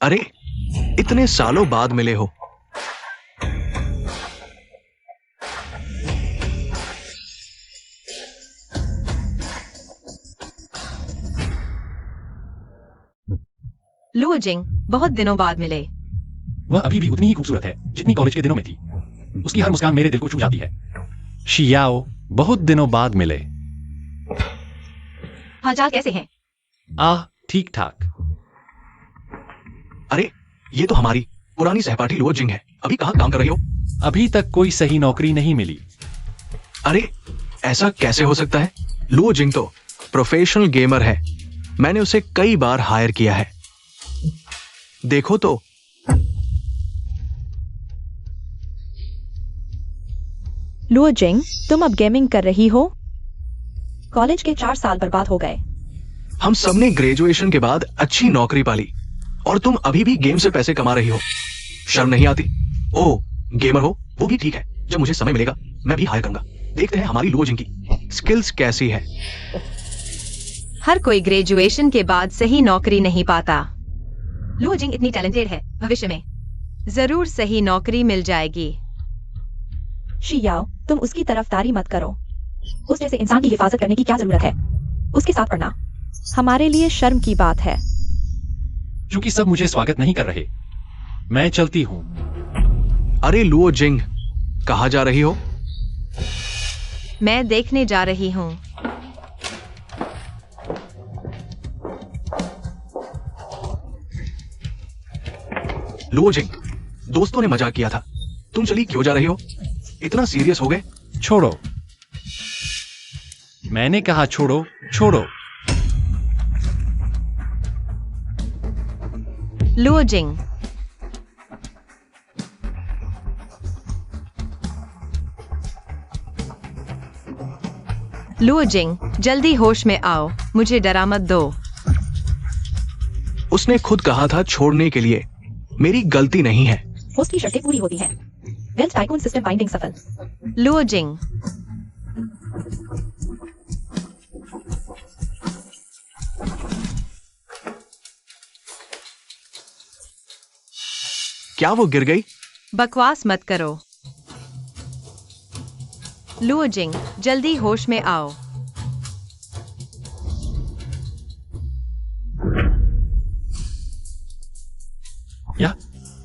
अरे, इतने सालों बाद मिले हो। लुओ जिंग, बहुत दिनों बाद मिले। वह अभी भी उतनी ही खूबसूरत है जितनी कॉलेज के दिनों में थी। उसकी हर मुस्कान मेरे दिल को छू जाती है। शियाओ, बहुत दिनों बाद मिले। हालचाल कैसे हैं? ठीक ठाक। अरे, ये तो हमारी पुरानी सहपाठी लुओ जिंग है। अभी कहाँ काम कर रही हो? अभी तक कोई सही नौकरी नहीं मिली। अरे, ऐसा कैसे हो सकता है? लुओ जिंग तो प्रोफेशनल गेमर है। मैंने उसे कई बार हायर किया है। देखो तो। लुओ जिंग, तुम अब गेमिंग कर रही हो? कॉलेज के 4 साल बर्बाद हो गए। हम सबने ग्रेजुएशन के बाद अच्छी नौकरी पाली और तुम अभी भी गेम से पैसे कमा रही हो। शर्म नहीं आती? ओह, गेमर हो, वो भी ठीक है। जब मुझे समय मिलेगा मैं भी हायर करूंगा। देखते हैं हमारी लुओ जिंग की स्किल्स कैसी है। हर कोई ग्रेजुएशन के बाद सही नौकरी नहीं पाता। लुओ जिंग इतनी टैलेंटेड है, भविष्य में जरूर सही नौकरी मिल जाएगी। शियाओ, तुम उसकी तरफदारी मत करो। उस जैसे इंसान की हिफाजत करने की क्या जरूरत है? उसके साथ पढ़ना हमारे लिए शर्म की बात है। क्योंकि सब मुझे स्वागत नहीं कर रहे, मैं चलती हूँ। अरे लुओ जिंग, कहाँ जा रही हो? मैं देखने जा रही हूँ। लुओ जिंग, दोस्तों ने मजाक किया था। तुम चली क्यों जा रही हो? इतना सीरियस हो गए? छोड़ो। मैंने कहा छोड़ो, छोड़ो। लुओ जिंग, लुओ जिंग, जल्दी होश में आओ, मुझे डरा मत दो। उसने खुद कहा था छोड़ने के लिए। मेरी गलती नहीं है। होस्ट की शर्तें पूरी होती हैं। वेल्थ टाइकून सिस्टम बाइंडिंग सफल। लुओ जिंग, क्या वो गिर गई? बकवास मत करो। लुओ जिंग, जल्दी होश में आओ।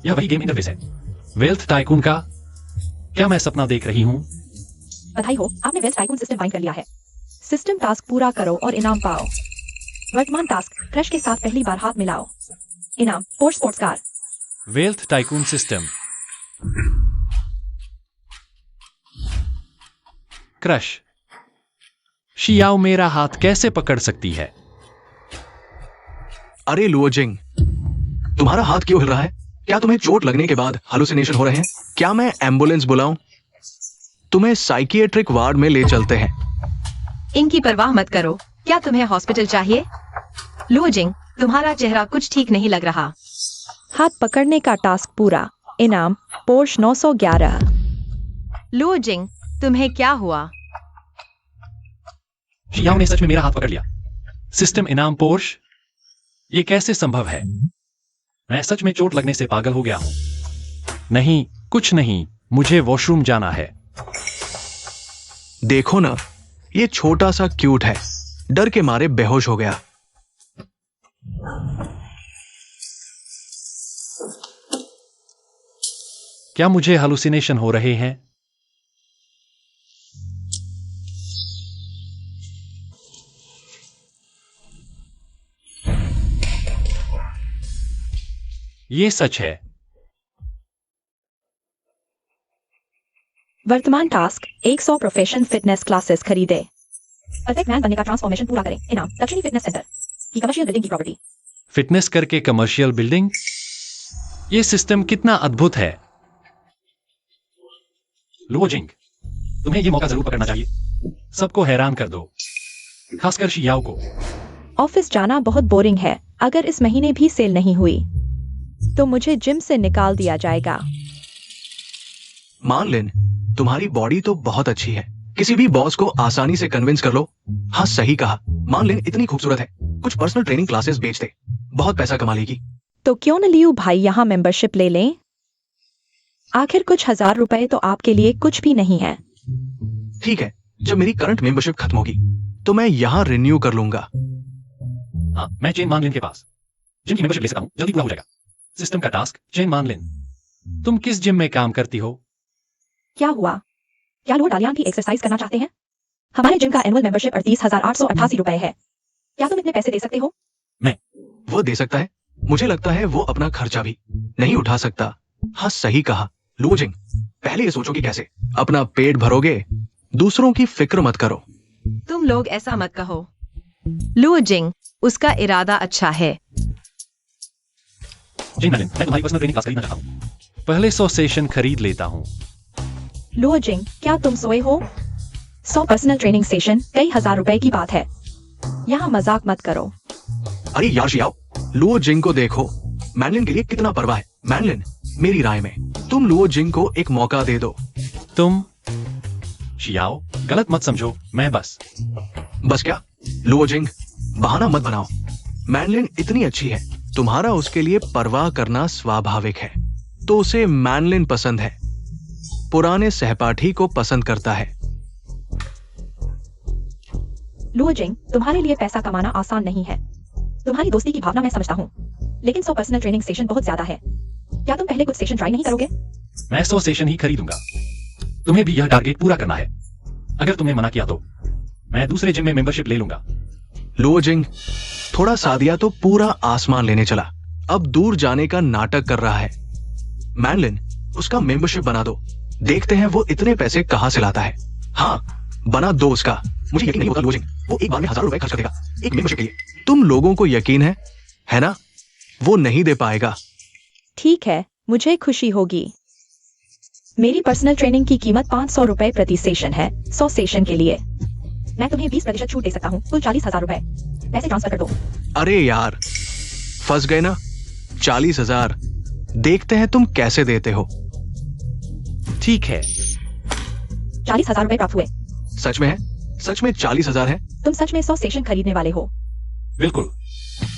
यह वही गेम इंटरफेस है, वेल्थ टाइकून का। क्या मैं सपना देख रही हूँ? बधाई हो, आपने वेल्थ टाइकून सिस्टम बाइंड कर लिया है। सिस्टम टास्क पूरा करो और इनाम पाओ। वर्तमान टास्क, क्रश के साथ पहली बार हाथ मिलाओ। इनाम, port sports car. Wealth tycoon system. Crush. Xiao मेरा हाथ कैसे पकड़ सकती है? अरे लुओ जिंग, तुम्हारा हाथ क्यों हिल रहा है? क्या तुम्हें चोट लगने के बाद हालुसिनेशन हो रहे हैं? क्या मैं एम्बुलेंस बुलाऊं? तुम्हें साइकियाट्रिक वार्ड में ले चलते हैं। इनकी परवाह मत करो। क्या तुम्हें हॉस्पिटल चाहिए? लुओ जिंग, तुम्हारा चेहरा कुछ ठीक नहीं लग रहा। हाथ पकड़ने का टास्क पूरा। इनाम, पोर्श 911। लुओ जिंग, तुम्हें क्या हुआ? शियाओ ने सच में मेरा हाथ पकड़ लिया। सिस्टम इनाम पोर्श? ये कैसे संभव है? मैं सच में चोट लगने से पागल हो गया हूँ। नहीं, कुछ नहीं, मुझे वॉशरूम जाना है। देखो ना, ये छोटा सा क्यूट है, डर के मारे बेहोश हो गया। क्या मुझे हालुसिनेशन हो रहे हैं? ये सच है। वर्तमान टास्क, 100 प्रोफेशन फिटनेस क्लासेस खरीदे। परफेक्ट मैन बनने का ट्रांसफॉर्मेशन पूरा करें। इनाम, दक्षिणी फिटनेस सेंटर की कमर्शियल बिल्डिंग की प्रॉपर्टी। फिटनेस करके कमर्शियल बिल्डिंग? ये सिस्टम कितना अद्भुत है। लुओ जिंग, तुम्हें ये मौका जरूर पकड़ना चाहिए। सबको हैरान कर दो, खासकर शियाओ को। ऑफिस जाना बहुत बोरिंग है। अगर इस महीने भी सेल नहीं हुई तो मुझे जिम से निकाल दिया जाएगा। मानलिन, तुम्हारी बॉडी तो बहुत अच्छी है। किसी भी बॉस को आसानी से कन्विंस कर लो। हाँ, सही कहा। मानलिन इतनी खूबसूरत है। कुछ पर्सनल ट्रेनिंग क्लासेस बेच दे, बहुत पैसा कमा लेगी। तो क्यों न लियू भाई यहाँ मेंबरशिप ले लें? आखिर कुछ हजार रुपए तो आपके लिए कुछ भी नहीं है। ठीक है, जब मेरी करंट मेंबरशिप खत्म होगी तो मैं यहाँ रिन्यू कर लूंगा। हाँ, मैं चेन मानलिन के पास जिम की मेंबरशिप ले सकता हूँ, जल्दी पूरा हो जाएगा। सिस्टम का टास्क। चेन मानलिन, तुम किस जिम में काम करती हो? क्या हुआ? क्या लोग डालियान की एक्सरसाइज करना चाहते हैं? हमारे जिम का एनुअल मेंबरशिप 38,888 रुपए है। क्या तुम इतने पैसे दे सकते हो? वो दे सकता है, मुझे लगता है वो अपना खर्चा भी नहीं उठा सकता। हाँ सही कहा लुओजिंग, पहले ये सोचो कि कैसे अपना पेट भरोगे, दूसरों की फिक्र मत करो। तुम लोग ऐसा मत कहो। लुओजिंग, उसका इरादा अच्छा है। चेन मानलिन, मैं तुम्हारी पर्सनल ट्रेनिंग क्लास खरीदना चाहता हूँ। पहले 100 सेशन खरीद लेता हूँ। लुओजिंग, क्या तुम सोए हो? 100 पर्सनल ट्रेनिंग सेशन कई हजार रुपए की बात है। यहाँ मजाक मत करो। अरे यार शियाओ, लुओजिंग को देखो, मैनलिन के लिए कितना परवाह है। मैनलिन, मेरी राय में तुम लुओजिंग को एक मौका दे दो। तुम शियाओ, गलत मत समझो, मैं बस क्या लुओजिंग, बहाना मत बनाओ। मैनलिन इतनी अच्छी है, तुम्हारा उसके लिए परवाह करना स्वाभाविक है। तो उसे मैनलिन पसंद है, पुराने सहपाठी को पसंद करता है। लुओजिंग, तुम्हारे लिए पैसा कमाना आसान नहीं है। तुम्हारी दोस्ती की भावना मैं समझता हूँ, लेकिन 100 पर्सनल ट्रेनिंग सेशन बहुत ज्यादा है। क्या तुम पहले कुछ सेशन ट्राई नहीं करोगे? मैं 100 सेशन ही खरीदूंगा। तुम्हें भी यह टारगेट पूरा करना है। अगर तुमने मना किया तो मैं दूसरे जिम में मेंबरशिप ले लूंगा। लुओजिंग, थोड़ा सादिया तो पूरा आसमान लेने चला, अब दूर जाने का नाटक कर रहा है। मैनलिन, उसका मेंबरशिप बना दो, देखते हैं वो इतने पैसे कहां से लाता है। हाँ, बना दो उसका। मुझे यकीन नहीं होता लुओजिंग, वो एक बार में हजारों रुपए खर्च कर देगा एक मेंबरशिप के लिए। तुम लोगों को यकीन है ना? वो नहीं दे पाएगा। ठीक है, मुझे खुशी होगी। मेरी पर्सनल ट्रेनिंग की कीमत 500 रुपए प्रति सेशन है। 100 सेशन के लिए मैं तुम्हें 20% छूट दे सकता हूँ, कुल 40,000 रुपए। पैसे ट्रांसफर कर दो। अरे यार, फंस गए ना। 40,000, देखते हैं तुम कैसे देते हो। ठीक है। 40,000 रुपए प्राप्त हुए। सच में है? सच में 40,000 है? तुम सच में 100 सेशन खरीदने वाले हो? बिल्कुल।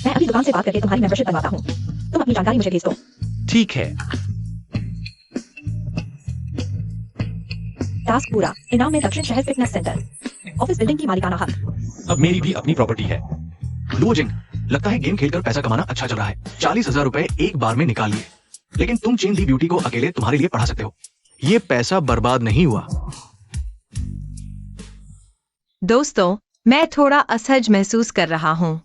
मैं अभी दुकान से बात करके तुम्हारी मेंबरशिप बनवाता हूँ। तुम अपनी जानकारी मुझे भेज दो। ठीक है। टास्क पूरा। इनाम में दक्षिण शहर फिटनेस सेंटर, ऑफिस बिल्डिंग की मालिकाना हक। अब मेरी भी अपनी प्रॉपर्टी है। लुओजिंग, लगता है गेम खेलकर पैसा कमाना अच्छा चल रहा है। 40,000 रुपए एक बार में निकाल लिए, लेकिन तुम चेन दी ब्यूटी को अकेले तुम्हारे लिए पढ़ा सकते हो। ये पैसा बर्बाद नहीं हुआ। दोस्तों, मैं थोड़ा असहज महसूस कर रहा हूँ।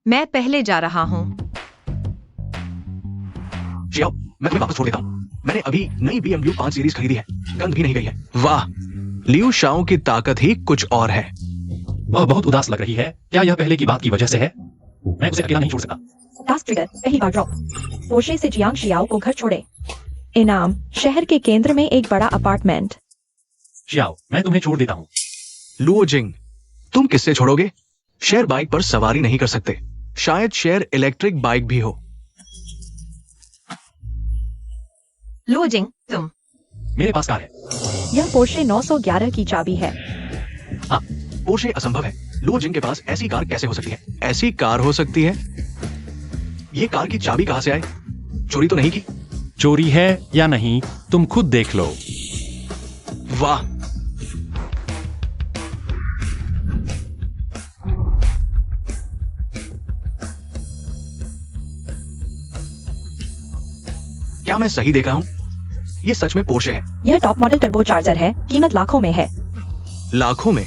मैं पहले जा रहा हूँ। शियाओ, मैं तुम्हें वापस छोड़ देता हूँ। मैंने अभी नई BMW 5 सीरीज खरीदी है, गंद भी नहीं गई है। वाह, लियू शाओ की ताकत ही कुछ और है। वह बहुत उदास लग रही है। क्या यह पहले की बात की वजह से है? मैं उसे अकेला नहीं छोड़ सकता। टास्क ट्रिगर, पहली बार ड्रॉप। पोर्शे से जियांग शियाओ को घर छोड़े। इनाम, शहर के केंद्र में एक बड़ा अपार्टमेंट। शियाओ, मैं तुम्हें छोड़ देता हूँ। लुओजिंग, तुम किससे छोड़ोगे? शेयर बाइक पर सवारी नहीं कर सकते, शायद शेयर इलेक्ट्रिक बाइक भी हो। लुओजिंग, तुम। मेरे पास कार है। यह पोर्शे 911 की चाबी है। पोर्शे असंभव है। लुओजिंग के पास ऐसी कार कैसे हो सकती है? ऐसी कार हो सकती है? ये कार की चाबी कहां से आई? चोरी तो नहीं की? चोरी है या नहीं, तुम खुद देख लो। वाह, क्या मैं सही देख रहा हूं? ये सच में पोर्शे है। यह टॉप मॉडल टर्बो चार्जर है, कीमत लाखों में है। लाखों में?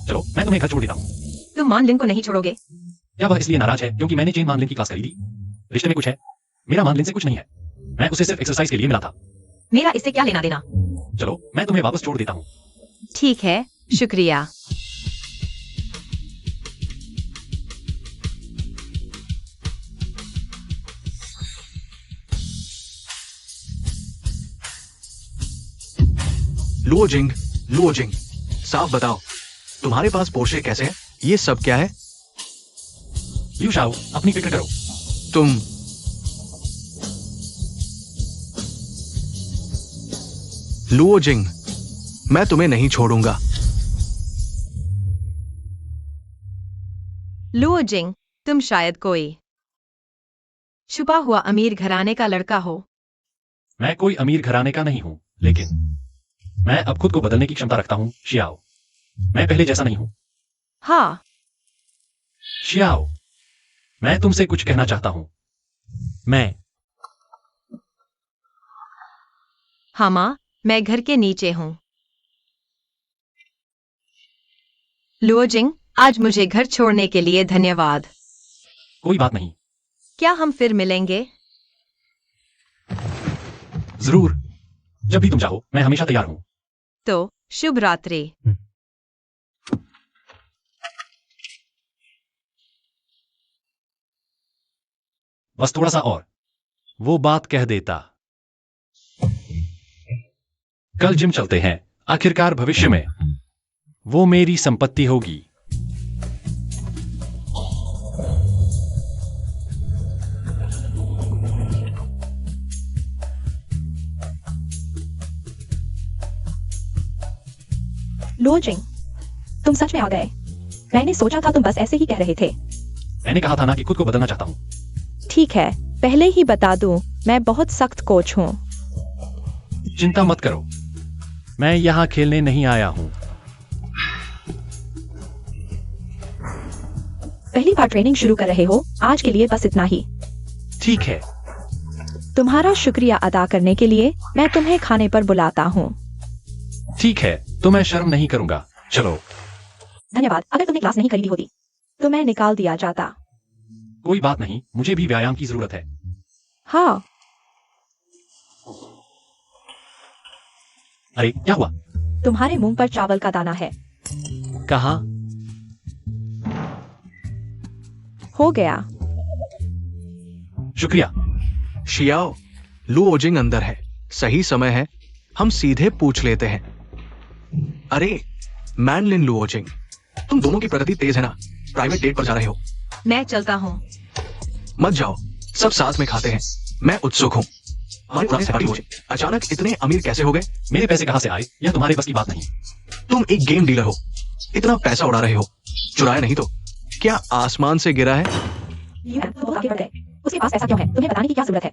चलो, मैं तुम्हें घर छोड़ देता हूँ। तुम मानलिन को नहीं छोड़ोगे? क्या वह इसलिए नाराज है क्योंकि मैंने चेन मानलिन की क्लास खरीदी? रिश्ते में कुछ है? मेरा मानलिन से कुछ नहीं है। मैं उसे सिर्फ एक्सरसाइज के लिए मिला था। मेरा इससे क्या लेना देना? चलो, मैं तुम्हें वापस छोड़ देता हूँ। ठीक है, शुक्रिया। लुओजिंग, लुओजिंग, साफ बताओ, तुम्हारे पास पोर्शे कैसे है? ये सब क्या है? लियू शाओ, अपनी फिक्र करो। तुम लुओजिंग, मैं तुम्हें नहीं छोड़ूंगा। लुओजिंग, तुम शायद कोई छुपा हुआ अमीर घराने का लड़का हो। मैं कोई अमीर घराने का नहीं हूं, लेकिन मैं अब खुद को बदलने की क्षमता रखता हूं, शियाओ। मैं पहले जैसा नहीं हूं। हाँ, शियाओ, मैं तुमसे कुछ कहना चाहता हूं। मैं हाँ माँ, मैं घर के नीचे हूँ। लुओजिंग, आज मुझे घर छोड़ने के लिए धन्यवाद। कोई बात नहीं। क्या हम फिर मिलेंगे? जरूर, जब भी तुम चाहो, मैं हमेशा तैयार हूं। तो शुभ रात्रि। बस थोड़ा सा और। वो बात कह देता। कल जिम चलते हैं। आखिरकार भविष्य में वो मेरी संपत्ति होगी। लुओजिंग, तुम सच में आ गए। मैंने सोचा था तुम बस ऐसे ही कह रहे थे। मैंने कहा था ना कि खुद को बदलना चाहता हूं। ठीक है, पहले ही बता दूं, मैं बहुत सख्त कोच हूँ। चिंता मत करो। मैं यहां खेलने नहीं आया हूं। पहली बार ट्रेनिंग शुरू कर रहे हो, आज के लिए बस इतना ही। ठीक है। तुम्हारा शुक्रिया अदा करने के लिए मैं तुम्हें खाने पर बुलाता हूँ। ठीक है, तो मैं शर्म नहीं करूंगा। चलो। धन्यवाद। अगर तुमने क्लास नहीं खरीदी होती तो मैं निकाल दिया जाता। कोई बात नहीं, मुझे भी व्यायाम की जरूरत है। हाँ, अरे क्या हुआ? तुम्हारे मुंह पर चावल का दाना है। कहा? हो गया। शुक्रिया। शियाओ, लुओजिंग अंदर है। सही समय है, हम सीधे पूछ लेते हैं। अरे मैनलिन, लुओजिंग, तुम दोनों की प्रगति तेज है ना? प्राइवेट डेट पर जा रहे हो। मैं चलता हूँ। मत जाओ, सब साथ में खाते हैं। मैं उत्सुक हूँ। हमारे पुराने सहपाठी लुओजिंग अचानक इतने अमीर कैसे हो गए? मेरे पैसे कहां से आए, यह तुम्हारे बस की बात नहीं। तुम एक गेम डीलर हो, इतना पैसा उड़ा रहे हो। चुराया नहीं तो? क्या आसमान से गिरा है? तो बहुत आगे बढ़ गए। उसके पास पैसा क्यों है? तुम्हें बताने की क्या जरूरत है?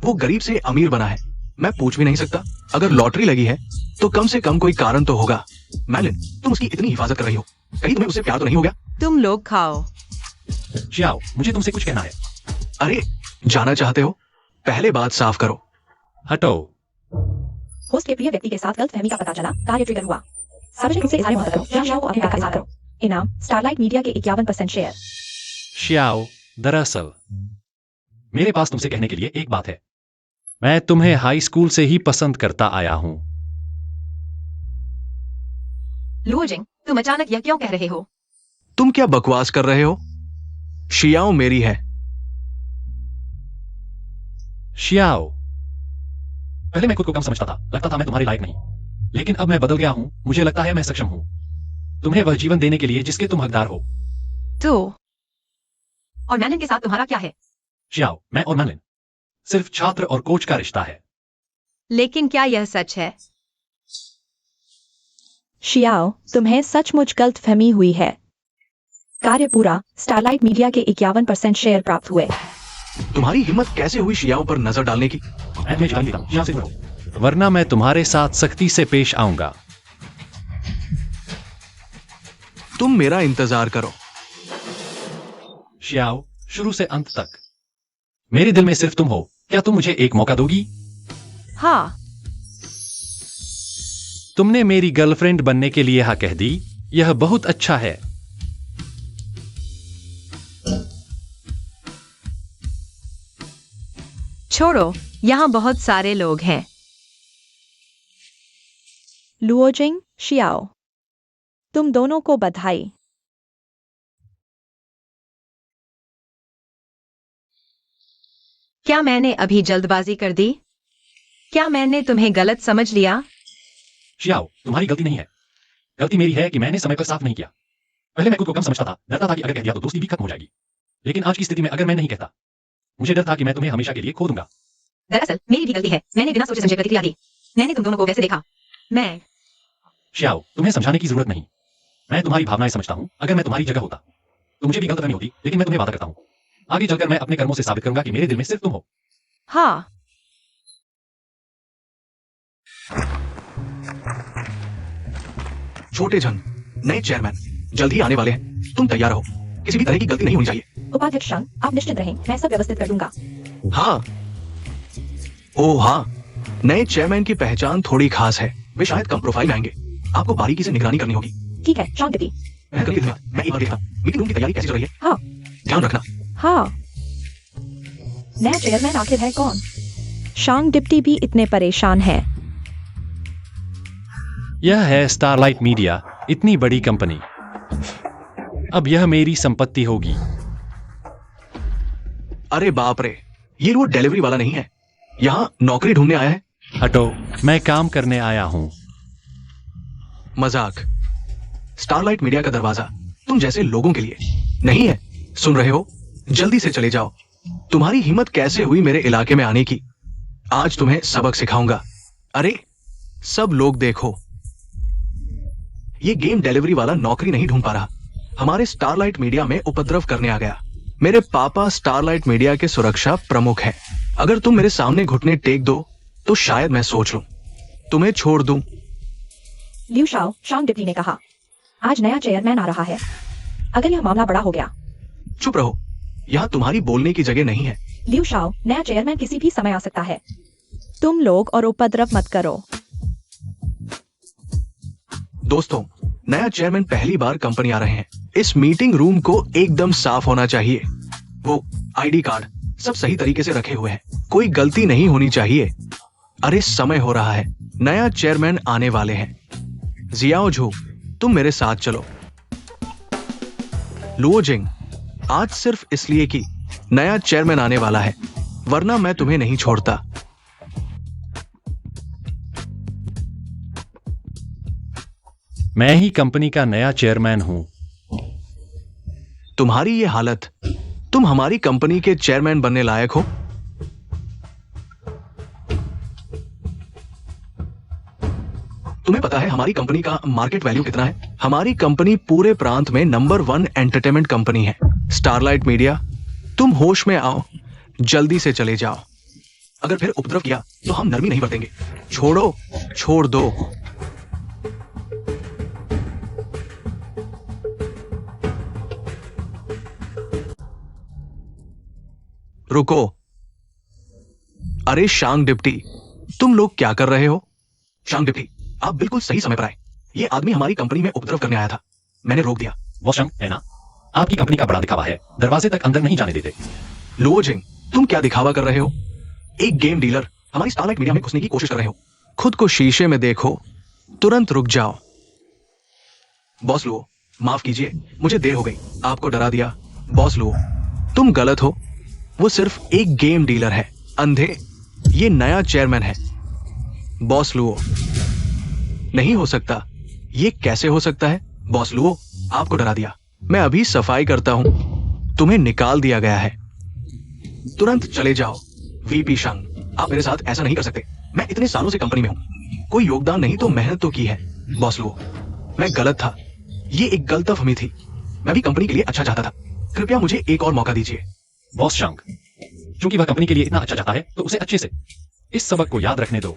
वो गरीब से अमीर बना है। मैं पूछ भी नहीं सकता। अगर लॉटरी लगी है तो कम से कम कोई कारण तो होगा। मैलिन, तुम उसकी इतनी हिफाजत कर रही हो, कहीं तुम्हें उससे प्यार तो नहीं हो गया? तुम लोग खाओ। शियाओ, मुझे तुमसे कुछ कहना है। अरे जाना चाहते हो? पहले बात साफ करो। हटो। होस्ट के प्रिय व्यक्ति के साथ गलतफहमी का पता चला, कार्य ट्रिगर हुआ। सार्वजनिक रूप से इजहार मोहब्बत करो, शियाओ को अपने प्यार का इजहार करो। इनाम, स्टारलाइट मीडिया के 51% शेयर। शियाओ, दरअसल मेरे पास तुमसे कहने के लिए एक बात है। मैं तुम्हें हाई स्कूल से ही पसंद करता आया हूं। लुओजिंग, तुम अचानक यह क्यों कह रहे हो? तुम क्या बकवास कर रहे हो? शियाओ मेरी है। शियाओ, पहले मैं खुद को कम समझता था, लगता था मैं तुम्हारे लायक नहीं। लेकिन अब मैं बदल गया हूं। मुझे लगता है मैं सक्षम हूं तुम्हें वह जीवन देने के लिए जिसके तुम हकदार हो। तो और मैनन के साथ तुम्हारा क्या है? शियाओ, मैं और मैनलिन सिर्फ छात्र और कोच का रिश्ता है। लेकिन क्या यह सच है? शियाओ, तुम्हें सचमुच गलतफहमी हुई है। कार्य पूरा, स्टारलाइट मीडिया के 51% शेयर प्राप्त हुए। तुम्हारी हिम्मत कैसे हुई शियाओ पर नजर डालने की? मैं तुम्हें चेतावनी देता हूं, शियाओ से दूर रहो। वरना मैं तुम्हारे साथ सख्ती से पेश आऊंगा। तुम मेरा इंतजार करो। शियाओ, शुरू से अंत तक मेरे दिल में सिर्फ तुम हो। क्या तुम मुझे एक मौका दोगी? हाँ, तुमने मेरी गर्लफ्रेंड बनने के लिए हाँ कह दी। यह बहुत अच्छा है। छोड़ो, यहाँ बहुत सारे लोग हैं। लुओजिंग, शियाओ, तुम दोनों को बधाई। क्या मैंने अभी जल्दबाजी कर दी? क्या मैंने तुम्हें गलत समझ लिया? शियाओ, तुम्हारी गलती नहीं है। गलती मेरी है कि मैंने समय पर साफ नहीं किया। पहले मैं खुद को कम समझता था, डरता था कि अगर कह दिया तो दोस्ती भी खत्म हो जाएगी। लेकिन आज की स्थिति में अगर मैं नहीं कहता, मुझे डर था कि मैं तुम्हें हमेशा के लिए खो दूंगा। दरअसल मेरी भी गलती है। मैंने बिना सोचे समझे प्रतिक्रिया दी। मैंने तुम दोनों को वैसे देखा। मैं शियाओ, तुम्हें समझाने की जरूरत नहीं। मैं तुम्हारी भावनाएं समझता हूं। अगर मैं तुम्हारी जगह होता तो मुझे भी गलतफहमी होती, लेकिन मैं तुम्हें वादा करता हूँ, आगे चलकर मैं अपने कर्मों से साबित करूंगा कि मेरे दिल में सिर्फ तुम हो। हाँ, छोटे झंग, नए चेयरमैन जल्द ही आने वाले हैं। तुम तैयार हो, किसी भी तरह की गलती नहीं होनी चाहिए। उपाध्यक्ष शंग, आप निश्चित रहें, मैं सब व्यवस्थित कर दूंगा। हाँ, ओ हाँ, नए चेयरमैन की पहचान थोड़ी खास है। वे शायद कम प्रोफाइल में आएंगे। आपको बारीकी से निगरानी करनी होगी। ठीक है, शांत दीदी। मैं कल के दिन मैं एक बार देखता मीटिंग रूम की तैयारी कैसी चल रही है। हाँ ध्यान रखना। हाँ। नया चेयरमैन आखिर है कौन? शांग डिप्टी भी इतने परेशान है। यह है स्टारलाइट मीडिया, इतनी बड़ी कंपनी। अब यह मेरी संपत्ति होगी। अरे बाप रे, ये वो डिलीवरी वाला नहीं है, यहाँ नौकरी ढूंढने आया है। हटो, मैं काम करने आया हूं। मजाक। स्टारलाइट मीडिया का दरवाजा तुम जैसे लोगों के लिए नहीं है। सुन रहे हो? जल्दी से चले जाओ। तुम्हारी हिम्मत कैसे हुई मेरे इलाके में आने की? आज तुम्हें सबक सिखाऊंगा। अरे सब लोग देखो, ये गेम डिलीवरी वाला नौकरी नहीं ढूंढ पा रहा, हमारे स्टारलाइट मीडिया में उपद्रव करने आ गया। मेरे पापा स्टारलाइट मीडिया के सुरक्षा प्रमुख हैं। अगर तुम मेरे सामने घुटने टेक दो तो शायद मैं सोच लूं, तुम्हें छोड़ दूं। लियू शाओ, शांग डिप्टी ने कहा, आज नया चेयरमैन आ रहा है। अगर यह मामला बड़ा हो गया। चुप रहो, यहाँ तुम्हारी बोलने की जगह नहीं है। लियू शाओ, नया चेयरमैन किसी भी समय आ सकता है। तुम लोग और उपद्रव मत करो। दोस्तों, नया चेयरमैन पहली बार कंपनी आ रहे हैं। इस मीटिंग रूम को एकदम साफ होना चाहिए। वो आईडी कार्ड सब सही तरीके से रखे हुए हैं, कोई गलती नहीं होनी चाहिए। अरे समय हो रहा है, नया चेयरमैन आने वाले हैं। जियाओ झू, तुम मेरे साथ चलो। लुओ जिंग, आज सिर्फ इसलिए कि नया चेयरमैन आने वाला है, वरना मैं तुम्हें नहीं छोड़ता। मैं ही कंपनी का नया चेयरमैन हूं। तुम्हारी ये हालत, तुम हमारी कंपनी के चेयरमैन बनने लायक हो? तुम्हें पता है हमारी कंपनी का मार्केट वैल्यू कितना है? हमारी कंपनी पूरे प्रांत में नंबर 1 एंटरटेनमेंट कंपनी है। स्टारलाइट मीडिया, तुम होश में आओ, जल्दी से चले जाओ। अगर फिर उपद्रव किया तो हम नरमी नहीं बरतेंगे। छोड़ो, छोड़ दो। रुको। अरे शांग डिप्टी, तुम लोग क्या कर रहे हो? शांग डिप्टी, आप बिल्कुल सही समय पर आए। ये आदमी हमारी कंपनी में उपद्रव करने आया था, मैंने रोक दिया। वो शंक है ना, आपकी कंपनी का बड़ा दिखावा है, दरवाजे तक अंदर नहीं जाने देते। लुओ जिंग, तुम क्या दिखावा कर रहे हो? एक गेम डीलर हमारी स्टारलाइट मीडिया में घुसने की कोशिश कर रहे हो। खुद को शीशे में देखो, तुरंत रुक जाओ। बॉस लुओ, माफ कीजिए, मुझे देर हो गई, आपको डरा दिया। बॉस लुओ, तुम गलत हो, वो सिर्फ एक गेम डीलर है, अंधे। ये नया चेयरमैन है। बॉस लुओ, नहीं हो सकता। ये कैसे हो सकता है? बॉस लुओ, आपको डरा दिया। मैं अभी सफाई करता हूं, तुम्हें निकाल दिया गया है, तुरंत चले जाओ। वीपी शंग, आप मेरे साथ ऐसा नहीं कर सकते। मैं इतने सालों से कंपनी में हूं, कोई योगदान नहीं तो मेहनत तो की है। बॉस लुओ, मैं गलत था, ये एक गलतफहमी थी। मैं भी कंपनी के लिए अच्छा चाहता था, कृपया मुझे एक और मौका दीजिए। बॉस शंक, क्योंकि वह कंपनी के लिए इतना अच्छा चाहता है तो उसे अच्छे से इस सबक को याद रखने दो।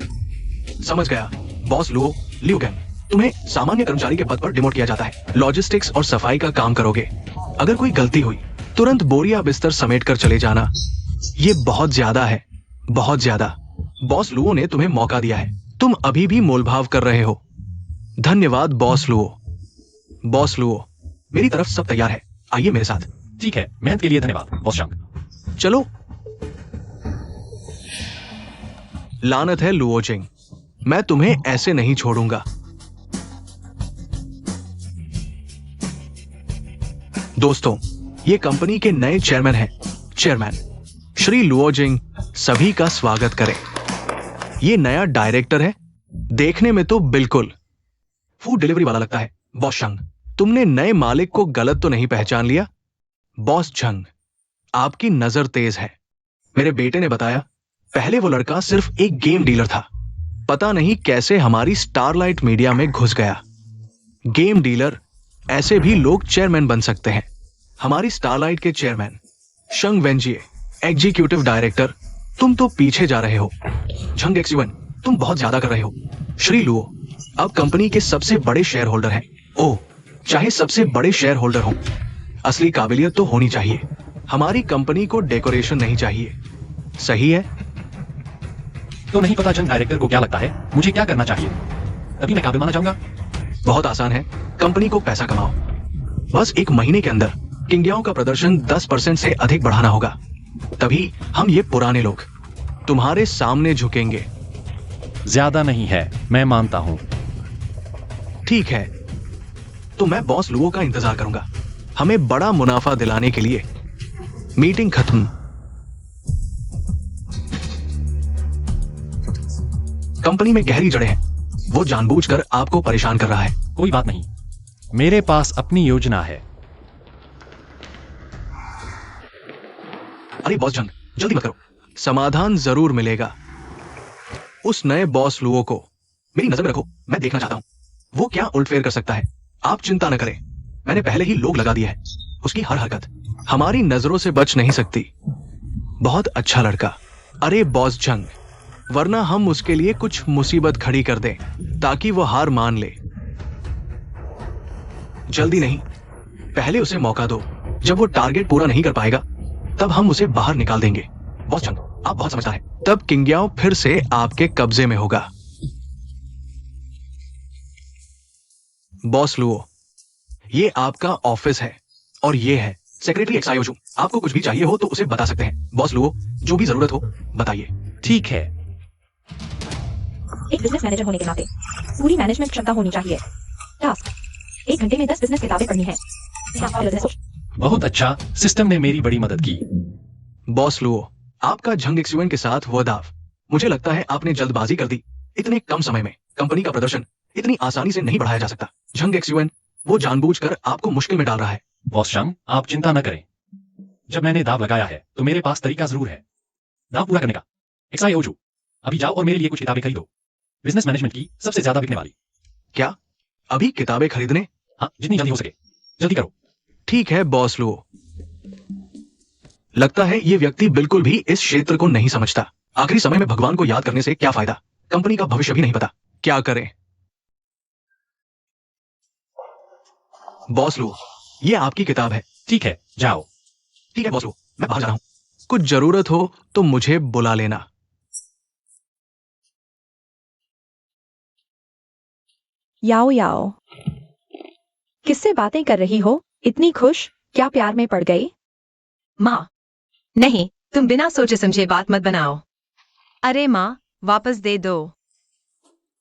समझ गया। बॉस लुओ, लियू गैंग, तुम्हें सामान्य कर्मचारी के पद पर डिमोट किया जाता है। लॉजिस्टिक्स और सफाई का काम करोगे। अगर कोई गलती हुई तुरंत बोरिया बिस्तर समेट कर चले जाना। ये बहुत ज्यादा है, बहुत ज्यादा। बॉस लुओ ने तुम्हें मौका दिया है, तुम अभी भी मोलभाव कर रहे हो। धन्यवाद बॉस लुओ। बॉस लुओ, मेरी तरफ सब तैयार है, आइए मेरे साथ। ठीक है, मेहनत के लिए धन्यवाद बॉस शंक। चलो। लानत है लुओ जिंग, मैं तुम्हें ऐसे नहीं छोड़ूंगा। दोस्तों, ये कंपनी के नए चेयरमैन हैं। चेयरमैन श्री लुओ जिंग, सभी का स्वागत करें। ये नया डायरेक्टर है, देखने में तो बिल्कुल फूड डिलीवरी वाला लगता है। बॉस शंग, तुमने नए मालिक को गलत तो नहीं पहचान लिया? बॉस झंग, आपकी नजर तेज है। मेरे बेटे ने बताया पहले वो लड़का सिर्फ एक गेम डीलर था, पता नहीं कैसे हमारी स्टारलाइट मीडिया में घुस गया। गेम डीलर, ऐसे भी लोग चेयरमैन बन सकते हैं। हमारी स्टारलाइट के चेयरमैन शंग वेंजिए, एग्जीक्यूटिव डायरेक्टर, तुम तो पीछे जा रहे हो। झंग एक्स1, तुम बहुत ज्यादा कर रहे हो। श्री लुओ अब कंपनी के सबसे बड़े शेयर होल्डर हैं। ओह, चाहे सबसे बड़े शेयर होल्डर हो, असली काबिलियत तो होनी चाहिए। हमारी कंपनी को डेकोरेशन नहीं चाहिए, सही है? तो नहीं पता जंग डायरेक्टर को क्या लगता है मुझे क्या करना चाहिए? तभी मैं काबिल माना जाऊंगा। बहुत आसान है, कंपनी को पैसा कमाओ। बस 1 महीने के अंदर किंगयाओ का प्रदर्शन 10% से अधिक बढ़ाना होगा। तभी हम ये पुराने लोग तुम्हारे सामने झुकेंगे। ज्यादा नहीं है, मैं मानता हूं। ठीक है, तो मैं बॉस लुओ का इंतजार करूंगा। हमें बड़ा मुनाफा दिलाने के लिए। मीटिंग खत्म। कंपनी में गहरी जड़ें हैं, वो जानबूझकर आपको परेशान कर रहा है। कोई बात नहीं। मेरे पास अपनी योजना है। अरे बॉस जंग, जल्दी मत करो। समाधान जरूर मिलेगा। उस नए बॉस लुओ को मेरी नजर में रखो, मैं देखना चाहता हूं वो क्या उल्टफेर कर सकता है। आप चिंता न करें, मैंने पहले ही लोग लगा दिया है। उसकी हर हरकत हमारी नजरों से बच नहीं सकती। बहुत अच्छा लड़का। अरे बॉस जंग, वरना हम उसके लिए कुछ मुसीबत खड़ी कर दें ताकि वो हार मान ले। जल्दी नहीं, पहले उसे मौका दो। जब वो टारगेट पूरा नहीं कर पाएगा तब हम उसे बाहर निकाल देंगे। बॉस जंग, आप बहुत समझदार हैं। तब किंगयाओ फिर से आपके कब्जे में होगा। बॉस लुओ, ये आपका ऑफिस है और ये है सेक्रेटरी एक्सायोजू। आपको कुछ भी चाहिए हो तो उसे बता सकते हैं। बॉस लुओ, जो भी जरूरत हो बताइए। ठीक है। एक बिजनेस मैनेजर होने के नाते पूरी मैनेजमेंट क्षमता होनी चाहिए। टास्क, 1 घंटे में 10 बिजनेस किताबें पढ़नी है। बहुत अच्छा, सिस्टम ने मेरी बड़ी मदद की। बॉस लुओ, आपका झंग एक्स1 के साथ हुआ दाव, मुझे लगता है आपने जल्दबाजी कर दी। इतने कम समय में कंपनी का प्रदर्शन इतनी आसानी से नहीं बढ़ाया जा सकता। झंग एक्स1 वो जानबूझकर आपको मुश्किल में डाल रहा है। बॉस शंग, आप चिंता न करें। जब मैंने दाव लगाया है तो मेरे पास तरीका जरूर है दाव पूरा करने का। एक्सायोजू, अभी जाओ और मेरे लिए कुछ किताबें खरीदो, बिजनेस मैनेजमेंट की सबसे ज्यादा बिकने वाली। क्या अभी किताबें खरीदने? हाँ, जितनी जल्दी हो सके, जल्दी करो। ठीक है बॉस लुओ। लगता है ये व्यक्ति बिल्कुल भी इस क्षेत्र को नहीं समझता। आखिरी समय में भगवान को याद करने से क्या फायदा? कंपनी का भविष्य भी नहीं पता। क्या करें? बॉस लुओ, ये आपकी किताब है। ठीक है, जाओ। ठीक है बॉस लुओ, मैं बाहर जा रहा हूं। कुछ जरूरत हो तो मुझे बुला लेना। याओ याओ, किससे बातें कर रही हो? इतनी खुश, क्या प्यार में पड़ गई? माँ, नहीं, तुम बिना सोचे समझे बात मत बनाओ। अरे माँ, वापस दे दो।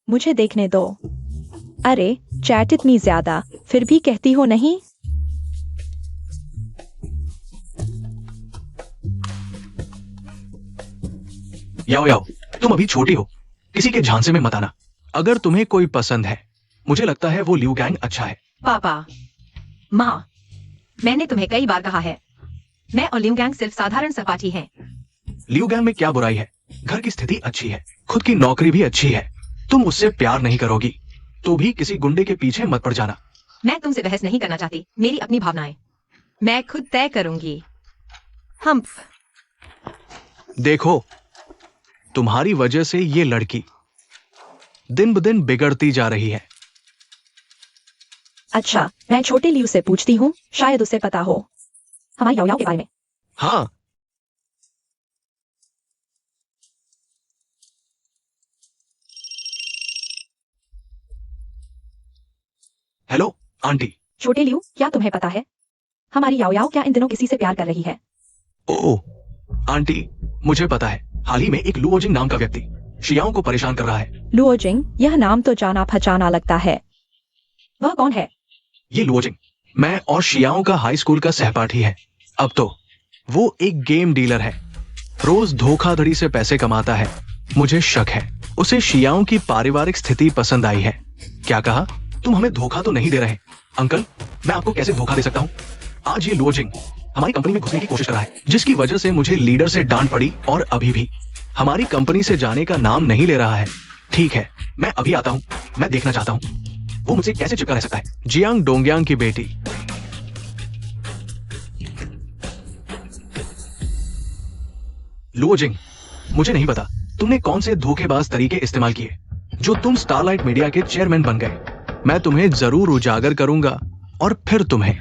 मुझे देखने दो। अरे, चैट इतनी ज्यादा, फिर भी कहती हो नहीं? याओ याओ, तुम अभी छोटी हो, किसी के झांसे में मत आना। अगर तुम्हें कोई पसंद है, मुझे लगता है वो लिू गैंग अच्छा है। पापा, माँ, मैंने तुम्हें कई बार कहा है, मैं और लिू गैंग सिर्फ साधारण सपाटी हैं। लिू गैंग में क्या बुराई है? घर की स्थिति अच्छी है, खुद की नौकरी भी अच्छी है। तुम उससे प्यार नहीं करोगी तो भी किसी गुंडे के पीछे मत पड़ जाना। मैं तुमसे बहस नहीं करना चाहती, मेरी अपनी भावनाएं मैं खुद तय करूंगी। हम देखो, तुम्हारी वजह से ये लड़की दिन ब दिन बिगड़ती जा रही है। अच्छा, मैं छोटे लियू से पूछती हूँ, शायद उसे पता हो हमारे याओ याओ के बारे में। हाँ, हेलो आंटी। छोटे लियू, क्या तुम्हें पता है हमारी याओ याओ क्या इन दिनों किसी से प्यार कर रही है? ओह आंटी, मुझे पता है। हाल ही में एक लुओजिंग नाम का व्यक्ति शियाओं को परेशान कर रहा है। लुओजिंग, यह नाम तो जाना पहचाना लगता है। वह कौन है? ये लुओजिंग मैं और शियाओं का हाई स्कूल का सहपाठी है। अब तो वो एक गेम डीलर है, रोज धोखाधड़ी से पैसे कमाता है। मुझे शक है उसे शियाओं की पारिवारिक स्थिति पसंद आई है। क्या कहा? तुम हमें धोखा तो नहीं दे रहे? अंकल, मैं आपको कैसे धोखा दे सकता हूँ? आज ये लुओजिंग हमारी कंपनी में घुसने की कोशिश कर रहा है, जिसकी वजह से मुझे लीडर से डांट पड़ी और अभी भी हमारी कंपनी से जाने का नाम नहीं ले रहा है। ठीक है, मैं अभी आता हूँ। मैं देखना चाहता हूँ वो मुझसे कैसे चिपका रह सकता है। जियांग डोंगयांग की बेटी। लुओ जिंग, मुझे नहीं पता तुमने कौन से धोखेबाज तरीके इस्तेमाल किए जो तुम स्टारलाइट मीडिया के चेयरमैन बन गए। मैं तुम्हें जरूर उजागर करूंगा और फिर तुम्हें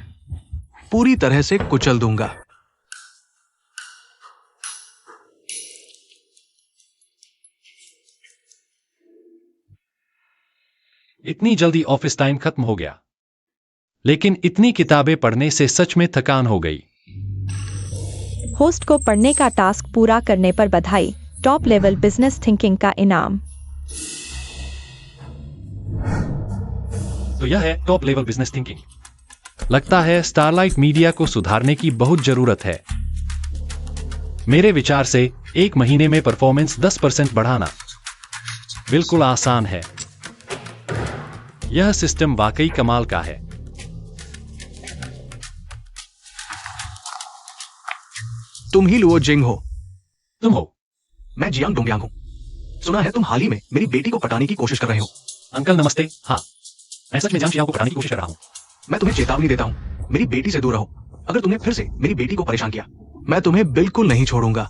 पूरी तरह से कुचल दूंगा। इतनी जल्दी ऑफिस टाइम खत्म हो गया, लेकिन इतनी किताबें पढ़ने से सच में थकान हो गई। होस्ट को पढ़ने का टास्क पूरा करने पर बधाई। टॉप लेवल बिजनेस थिंकिंग का इनाम। तो यह है टॉप लेवल बिजनेस थिंकिंग। लगता है स्टारलाइट मीडिया को सुधारने की बहुत जरूरत है। मेरे विचार से 1 महीने में परफॉर्मेंस 10% बढ़ाना बिल्कुल आसान है। यह सिस्टम वाकई कमाल का है। तुम ही लुओ जिंग हो? तुम हो? मैं जियांग डोंगयांग हूं। सुना है तुम हाल ही में मेरी बेटी को पटाने की कोशिश कर रहे हो। अंकल नमस्ते। हाँ, मैं सच में जियांग शियाओ को पटाने की कोशिश कर रहा हूँ। मैं तुम्हें चेतावनी देता हूं, मेरी बेटी से दूर रहो। अगर तुमने फिर से मेरी बेटी को परेशान किया, मैं तुम्हें बिल्कुल नहीं छोड़ूंगा।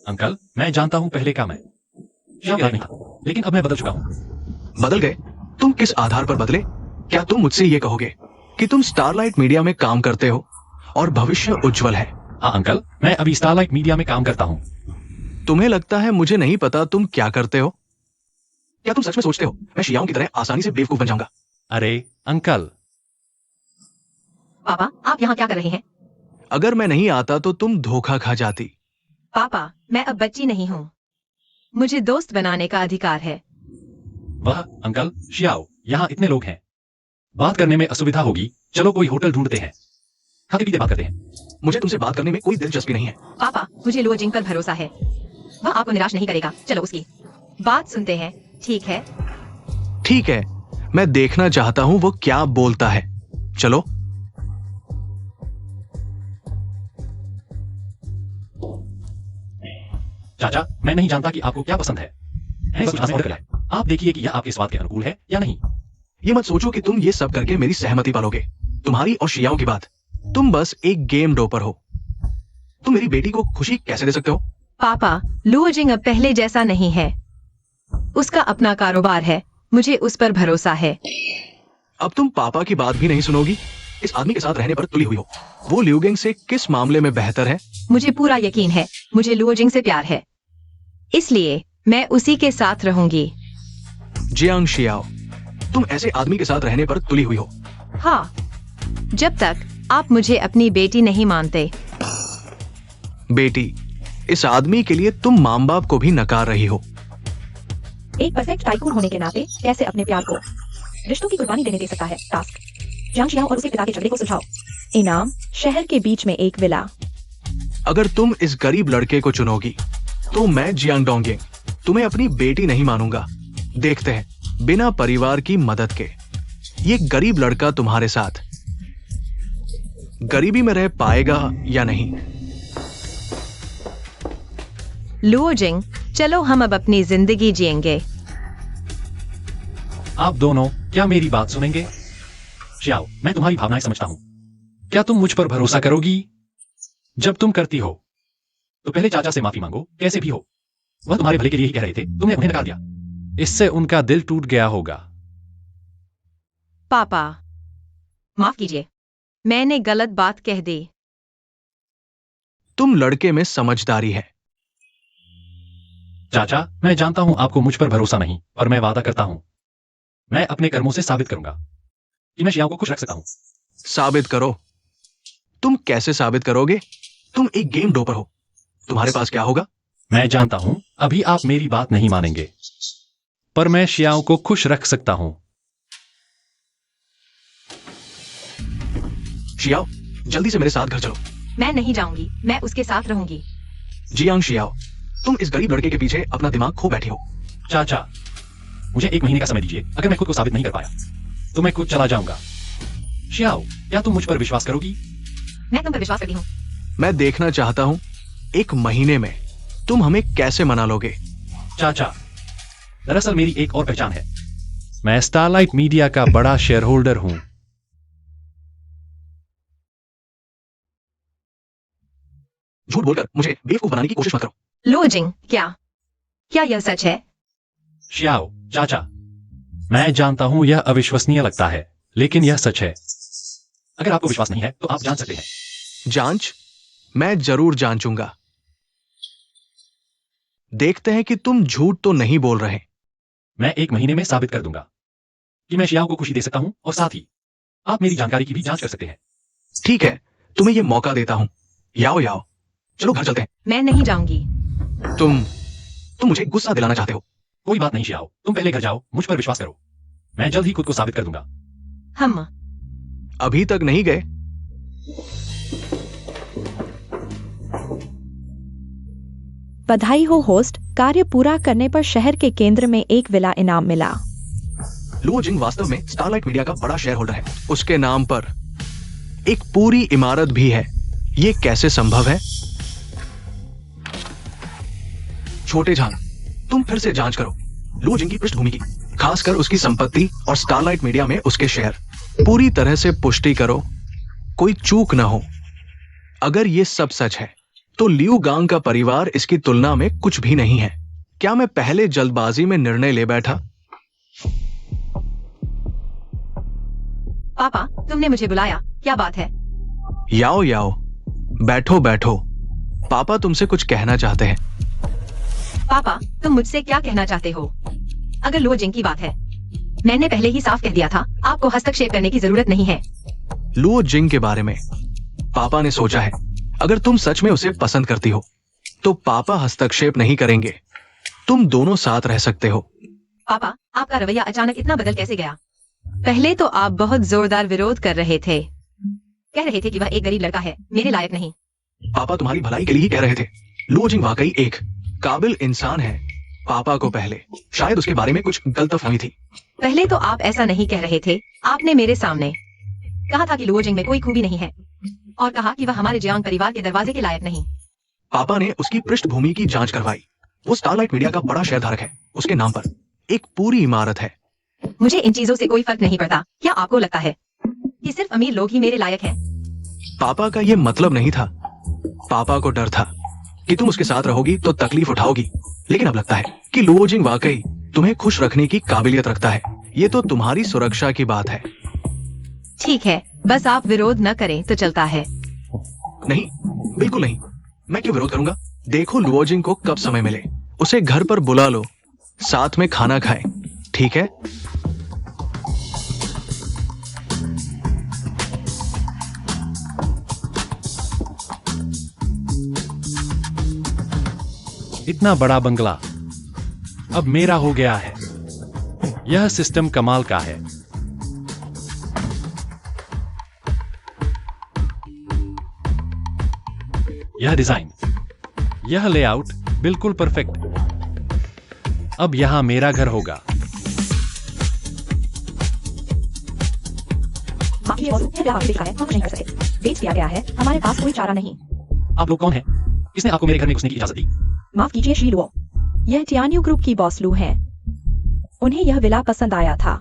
अंकल, मैं जानता हूँ पहले का मैं शियाओ नहीं था, लेकिन अब मैं बदल चुका हूँ। बदल गए? तुम किस आधार पर बदले? क्या तुम मुझसे ये कहोगे कि तुम स्टारलाइट मीडिया में काम करते हो और भविष्य उज्जवल है? हाँ अंकल, मैं अभी स्टारलाइट मीडिया में काम करता हूँ। तुम्हें लगता है मुझे नहीं पता तुम क्या करते हो? क्या तुम सच में सोचते हो मैं शियाओं की तरह आसानी से बेवकूफ बन जाऊंगा? अरे अंकल, पापा, आप यहाँ क्या कर रहे हैं? अगर मैं नहीं आता तो तुम धोखा खा जाती। पापा, मैं अब बच्ची नहीं हूँ। मुझे दोस्त बनाने का अधिकार है। वह अंकल शियाओ, यहाँ इतने लोग हैं, बात करने में असुविधा होगी। चलो कोई होटल ढूंढते हैं, खाते पीते बात करते हैं। मुझे तुमसे बात करने में कोई दिलचस्पी नहीं है। पापा, मुझे लुओ जिंग पर भरोसा है। वह आपको निराश नहीं करेगा। चलो उसकी बात सुनते हैं, ठीक है? ठीक है, मैं देखना चाहता हूं वो क्या बोलता है। चलो। चाचा, मैं नहीं जानता कि आपको क्या पसंद है। मैंने बस ऑर्डर करा है। आप देखिए कि यह आपके स्वाद के अनुकूल है या नहीं। ये मत सोचो कि तुम ये सब करके मेरी सहमति पालोगे। तुम्हारी और शियाओं की बात, तुम बस एक गेम डोपर हो। तुम मेरी बेटी को खुशी कैसे दे सकते हो? पापा, लुओ जिंग अब पहले जैसा नहीं है। उसका अपना कारोबार है। मुझे उस पर भरोसा है। अब तुम पापा की बात भी नहीं सुनोगी? इस आदमी के साथ रहने पर तुली हुई हो। वो लिउगेंग से किस मामले में बेहतर है? मुझे पूरा यकीन है, मुझे लुओ जिंग से प्यार है, इसलिए मैं उसी के साथ रहूंगी। जियांग शियाओ, तुम ऐसे आदमी के साथ रहने पर तुली हुई हो। हाँ, जब तक आप मुझे अपनी बेटी नहीं मानते। बेटी, इस आदमी के लिए तुम माँ बाप को भी नकार रही हो। एक परफेक्ट टाइकून होने के नाते कैसे अपने प्यार को रिश्तों की कुर्बानी देने दे सकता है। टास्क, जियांग शियाओ और उसके पिता के झगड़े को सुलझाओ। इनाम, शहर के बीच में एक विला। अगर तुम इस गरीब लड़के को चुनोगी तो मैं जियांग डोंगयांग तुम्हें अपनी बेटी नहीं मानूंगा। देखते हैं, बिना परिवार की मदद के ये गरीब लड़का तुम्हारे साथ गरीबी में रह पाएगा या नहीं। लुओ जिंग, चलो हम अब अपनी जिंदगी जिएंगे। आप दोनों क्या मेरी बात सुनेंगे? शियाओ, मैं तुम्हारी भावनाएं समझता हूँ। क्या तुम मुझ पर भरोसा करोगी? जब तुम करती हो तो पहले चाचा से माफी मांगो, कैसे भी हो। वह तुम्हारे भले के लिए ही कह रहे थे, तुमने उन्हें नकार दिया। इससे उनका दिल टूट गया होगा। पापा, माफ कीजिए, मैंने गलत बात कह दी। तुम लड़के में समझदारी है। चाचा, मैं जानता हूं आपको मुझ पर भरोसा नहीं, और मैं वादा करता हूं मैं अपने कर्मों से साबित करूंगा कि मैं शियाओ को खुश रख सकता हूं। साबित करो। तुम कैसे साबित करोगे? तुम एक गेम डोपर हो। तुम्हारे पास क्या होगा? मैं जानता हूं अभी आप मेरी बात नहीं मानेंगे, पर मैं शियाओं को खुश रख सकता हूं। शियाओ, जल्दी से मेरे साथ घर चलो। मैं नहीं जाऊंगी, मैं उसके साथ रहूंगी। जियांग शियाओ, तुम इस गरीब लड़के के पीछे अपना दिमाग खो बैठी हो। चाचा, मुझे 1 महीने का समय दीजिए। अगर मैं खुद को साबित नहीं कर पाया तो मैं खुद चला जाऊंगा। शियाओ, क्या तुम मुझ पर विश्वास करोगी? मैं तुम पर विश्वास करती हूँ। मैं देखना चाहता हूं 1 महीने में तुम हमें कैसे मना लोगे। चाचा, दरअसल मेरी एक और पहचान है। मैं स्टारलाइट मीडिया का बड़ा शेयर होल्डर हूं। झूठ बोलकर मुझे बेवकूफ बनाने की कोशिश मत करो। लुओजिंग, क्या यह सच है? शियाओ चाचा, मैं जानता हूं यह अविश्वसनीय लगता है, लेकिन यह सच है। अगर आपको विश्वास नहीं है तो आप जान सकते हैं। जांच? मैं जरूर जांचूंगा। देखते हैं कि तुम झूठ तो नहीं बोल रहे। मैं 1 महीने में साबित कर दूंगा कि मैं शियाओ को खुशी दे सकता हूं, और साथ ही आप मेरी जानकारी की भी जांच कर सकते हैं। ठीक है, तुम्हें यह मौका देता हूं। याओ याओ, चलो घर चलते हैं। मैं नहीं जाऊंगी। तुम मुझे गुस्सा दिलाना चाहते हो। कोई बात नहीं शियाओ, तुम पहले घर जाओ, मुझ पर विश्वास करो। मैं जल्द ही खुद को साबित कर दूंगा। हम अभी तक नहीं गए? बधाई हो होस्ट, कार्य पूरा करने पर शहर के केंद्र में एक विला इनाम मिला। लुओजिंग वास्तव में स्टारलाइट मीडिया का बड़ा शेयर होल्डर है। उसके नाम पर एक पूरी इमारत भी है। ये कैसे संभव है? छोटे जान, तुम फिर से जांच करो लुओजिंग की पृष्ठभूमि की, खासकर उसकी संपत्ति और स्टारलाइट मीडिया में उसके शेयर। पूरी तरह से पुष्टि करो, कोई चूक ना हो। अगर ये सब सच है तो लियू गांग का परिवार इसकी तुलना में कुछ भी नहीं है। क्या मैं पहले जल्दबाजी में निर्णय ले बैठा? पापा, तुमने मुझे बुलाया, क्या बात है? याओ याओ, बैठो बैठो। पापा तुमसे कुछ कहना चाहते हैं। पापा, तुम मुझसे क्या कहना चाहते हो? अगर लुओजिंग की बात है, मैंने पहले ही साफ कह दिया था, आपको हस्तक्षेप करने की जरूरत नहीं है। लुओजिंग के बारे में पापा ने सोचा है, अगर तुम सच में उसे पसंद करती हो तो पापा हस्तक्षेप नहीं करेंगे। तुम दोनों साथ रह सकते हो। पापा, आपका रवैया अचानक इतना बदल कैसे गया? पहले तो आप बहुत जोरदार विरोध कर रहे थे, कह रहे थे कि वह एक गरीब लड़का है, मेरे लायक नहीं। पापा तुम्हारी भलाई के लिए ही कह रहे थे। लुओजिंग वाकई एक काबिल इंसान है। पापा को पहले शायद उसके बारे में कुछ गलतफहमी थी। पहले तो आप ऐसा नहीं कह रहे थे। आपने मेरे सामने कहा था कि लुओजिंग में कोई खूबी नहीं है, और कहा कि वह हमारे जियांग परिवार के दरवाजे के लायक नहीं। पापा ने उसकी पृष्ठभूमि की जांच करवाई। वो स्टारलाइट मीडिया का बड़ा शेयरधारक है। उसके नाम पर एक पूरी इमारत है। मुझे इन चीजों से कोई फर्क नहीं पड़ता। क्या आपको लगता है कि सिर्फ अमीर लोग ही मेरे लायक हैं? पापा का ये मतलब नहीं था। पापा को डर था कि तुम उसके साथ रहोगी तो तकलीफ उठाओगी, लेकिन अब लगता है कि लुओजिंग वाकई तुम्हें खुश रखने की काबिलियत रखता है। ये तो तुम्हारी सुरक्षा की बात है। ठीक है, बस आप विरोध न करें तो चलता है। नहीं, बिल्कुल नहीं। मैं क्यों विरोध करूंगा? देखो लुओजिंग को कब समय मिले, उसे घर पर बुला लो, साथ में खाना खाएं, ठीक है? इतना बड़ा बंगला अब मेरा हो गया है। यह सिस्टम कमाल का है। यह डिजाइन, यह लेआउट बिल्कुल परफेक्ट। अब यहां मेरा घर होगा। माफी बॉस, यह ग्राहक लिखा है, हम कुछ नहीं कर सकते। बेच दिया गया है, हमारे पास कोई चारा नहीं। आप लोग कौन हैं? किसने आपको मेरे घर में घुसने की इजाजत दी? माफ कीजिए श्री लुओ, यह टियान्यू ग्रुप की बॉस लू हैं। उन्हें यह विला पसंद आया था।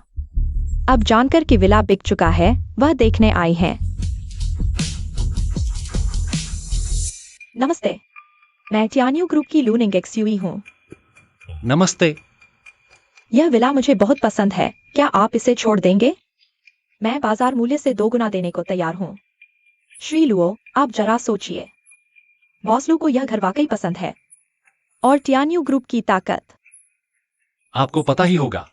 अब जानकर कि विला बिक चुका है, वह देखने आई हैं। नमस्ते, मैं टियान्यू ग्रुप की लू निंगेक्स्यूई हूँ। नमस्ते। यह विला मुझे बहुत पसंद है, क्या आप इसे छोड़ देंगे? मैं बाजार मूल्य से 2 गुना देने को तैयार हूँ। श्री लुओ, आप जरा सोचिए। बॉस लू को यह घर वाकई पसंद है, और टियान्यू ग्रुप की ताकत। आपको पता ही होगा।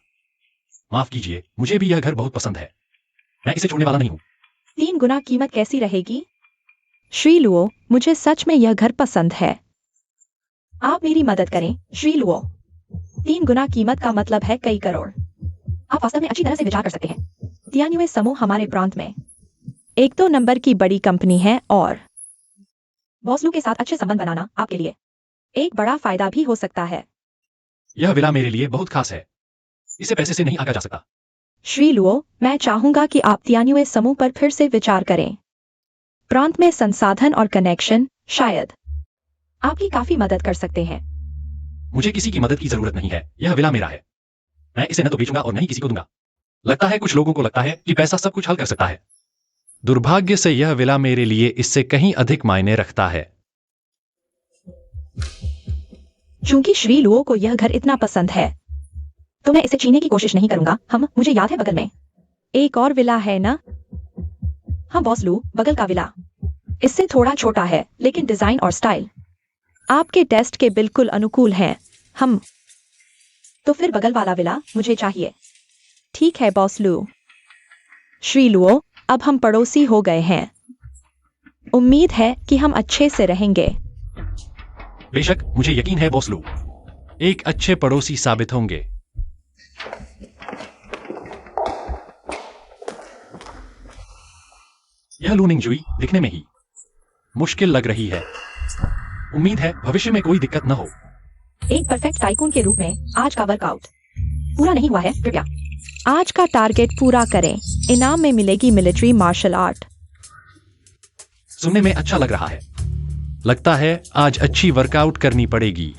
माफ कीजिए, मुझे भी यह घर बहुत पसंद है। मैं इसे छोड़ने वाला नहीं हूँ। 3 गुना कीमत कैसी रहेगी? श्री लुओ, मुझे सच में यह घर पसंद है। आप मेरी मदद करें, श्री लुओ। 3 गुना कीमत का मतलब है कई करोड़। आप वास्तव में अच्छी तरह से विचार कर सकते हैं। टियान्यू समूह हमारे प्रांत में 1-2 नंबर की बड़ी कंपनी है, और बॉस लू के साथ अच्छे संबंध बनाना आपके लिए एक बड़ा फायदा भी हो सकता है। यह विला मेरे लिए बहुत खास है। इसे पैसे से नहीं आंका जा सकता। श्री लुओ, मैं चाहूंगा कि आप टियान्यू समूह पर फिर से विचार करें। प्रांत में संसाधन और कनेक्शन शायद आपकी काफी मदद कर सकते हैं। मुझे किसी की मदद की जरूरत नहीं है। यह विला मेरा है। मैं इसे न तो बेचूंगा और न ही किसी को दूंगा। लगता है कुछ लोगों को लगता है कि पैसा सब कुछ हल कर सकता है। दुर्भाग्य से यह विला मेरे लिए इससे कहीं अधिक मायने रखता है। चूंकि श्री लुओ को यह घर इतना पसंद है तो मैं इसे छीनने की कोशिश नहीं करूंगा। मुझे याद है बगल में एक और विला है ना? हाँ बॉस लू, बगल का विला। इससे थोड़ा छोटा है लेकिन डिजाइन और स्टाइल आपके टेस्ट के बिल्कुल अनुकूल है। तो फिर बगल वाला विला मुझे चाहिए। ठीक है बॉस लू। श्री लुओ, अब हम पड़ोसी हो गए हैं। उम्मीद है कि हम अच्छे से रहेंगे। बेशक, मुझे यकीन है बॉस लू। एक अच्छे पड़ोसी साबित होंगे। यह लू निंगजुई दिखने में ही मुश्किल लग रही है। उम्मीद है भविष्य में कोई दिक्कत न हो। एक परफेक्ट टाइकून के रूप में आज का वर्कआउट पूरा नहीं हुआ है। कृपया आज का टारगेट पूरा करें। इनाम में मिलेगी मिलिट्री मार्शल आर्ट। सुनने में अच्छा लग रहा है। लगता है आज अच्छी वर्कआउट करनी पड़ेगी।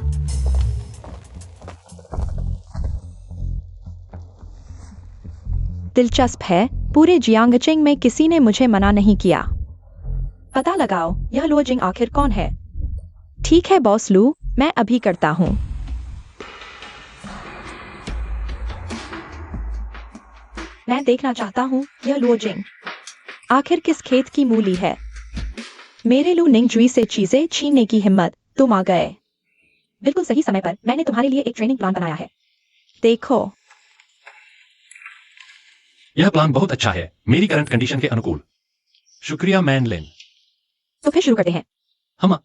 दिलचस्प है, पूरे जियांगचिंग में किसी ने मुझे मना नहीं किया। पता लगाओ यह लुओजिंग आखिर कौन है। ठीक है बॉस लू, मैं अभी करता हूं। मैं देखना चाहता हूं यह लुओजिंग आखिर किस खेत की मूली है। मेरे लू निंगजुई से चीजें छीनने की हिम्मत, तुम आ गए बिल्कुल सही समय पर। मैंने तुम्हारे लिए एक ट्रेनिंग प्लान बनाया है, देखो। यह प्लान बहुत अच्छा है, मेरी करंट कंडीशन के अनुकूल। शुक्रिया मैनलिन। तो फिर शुरू करते हैं। हम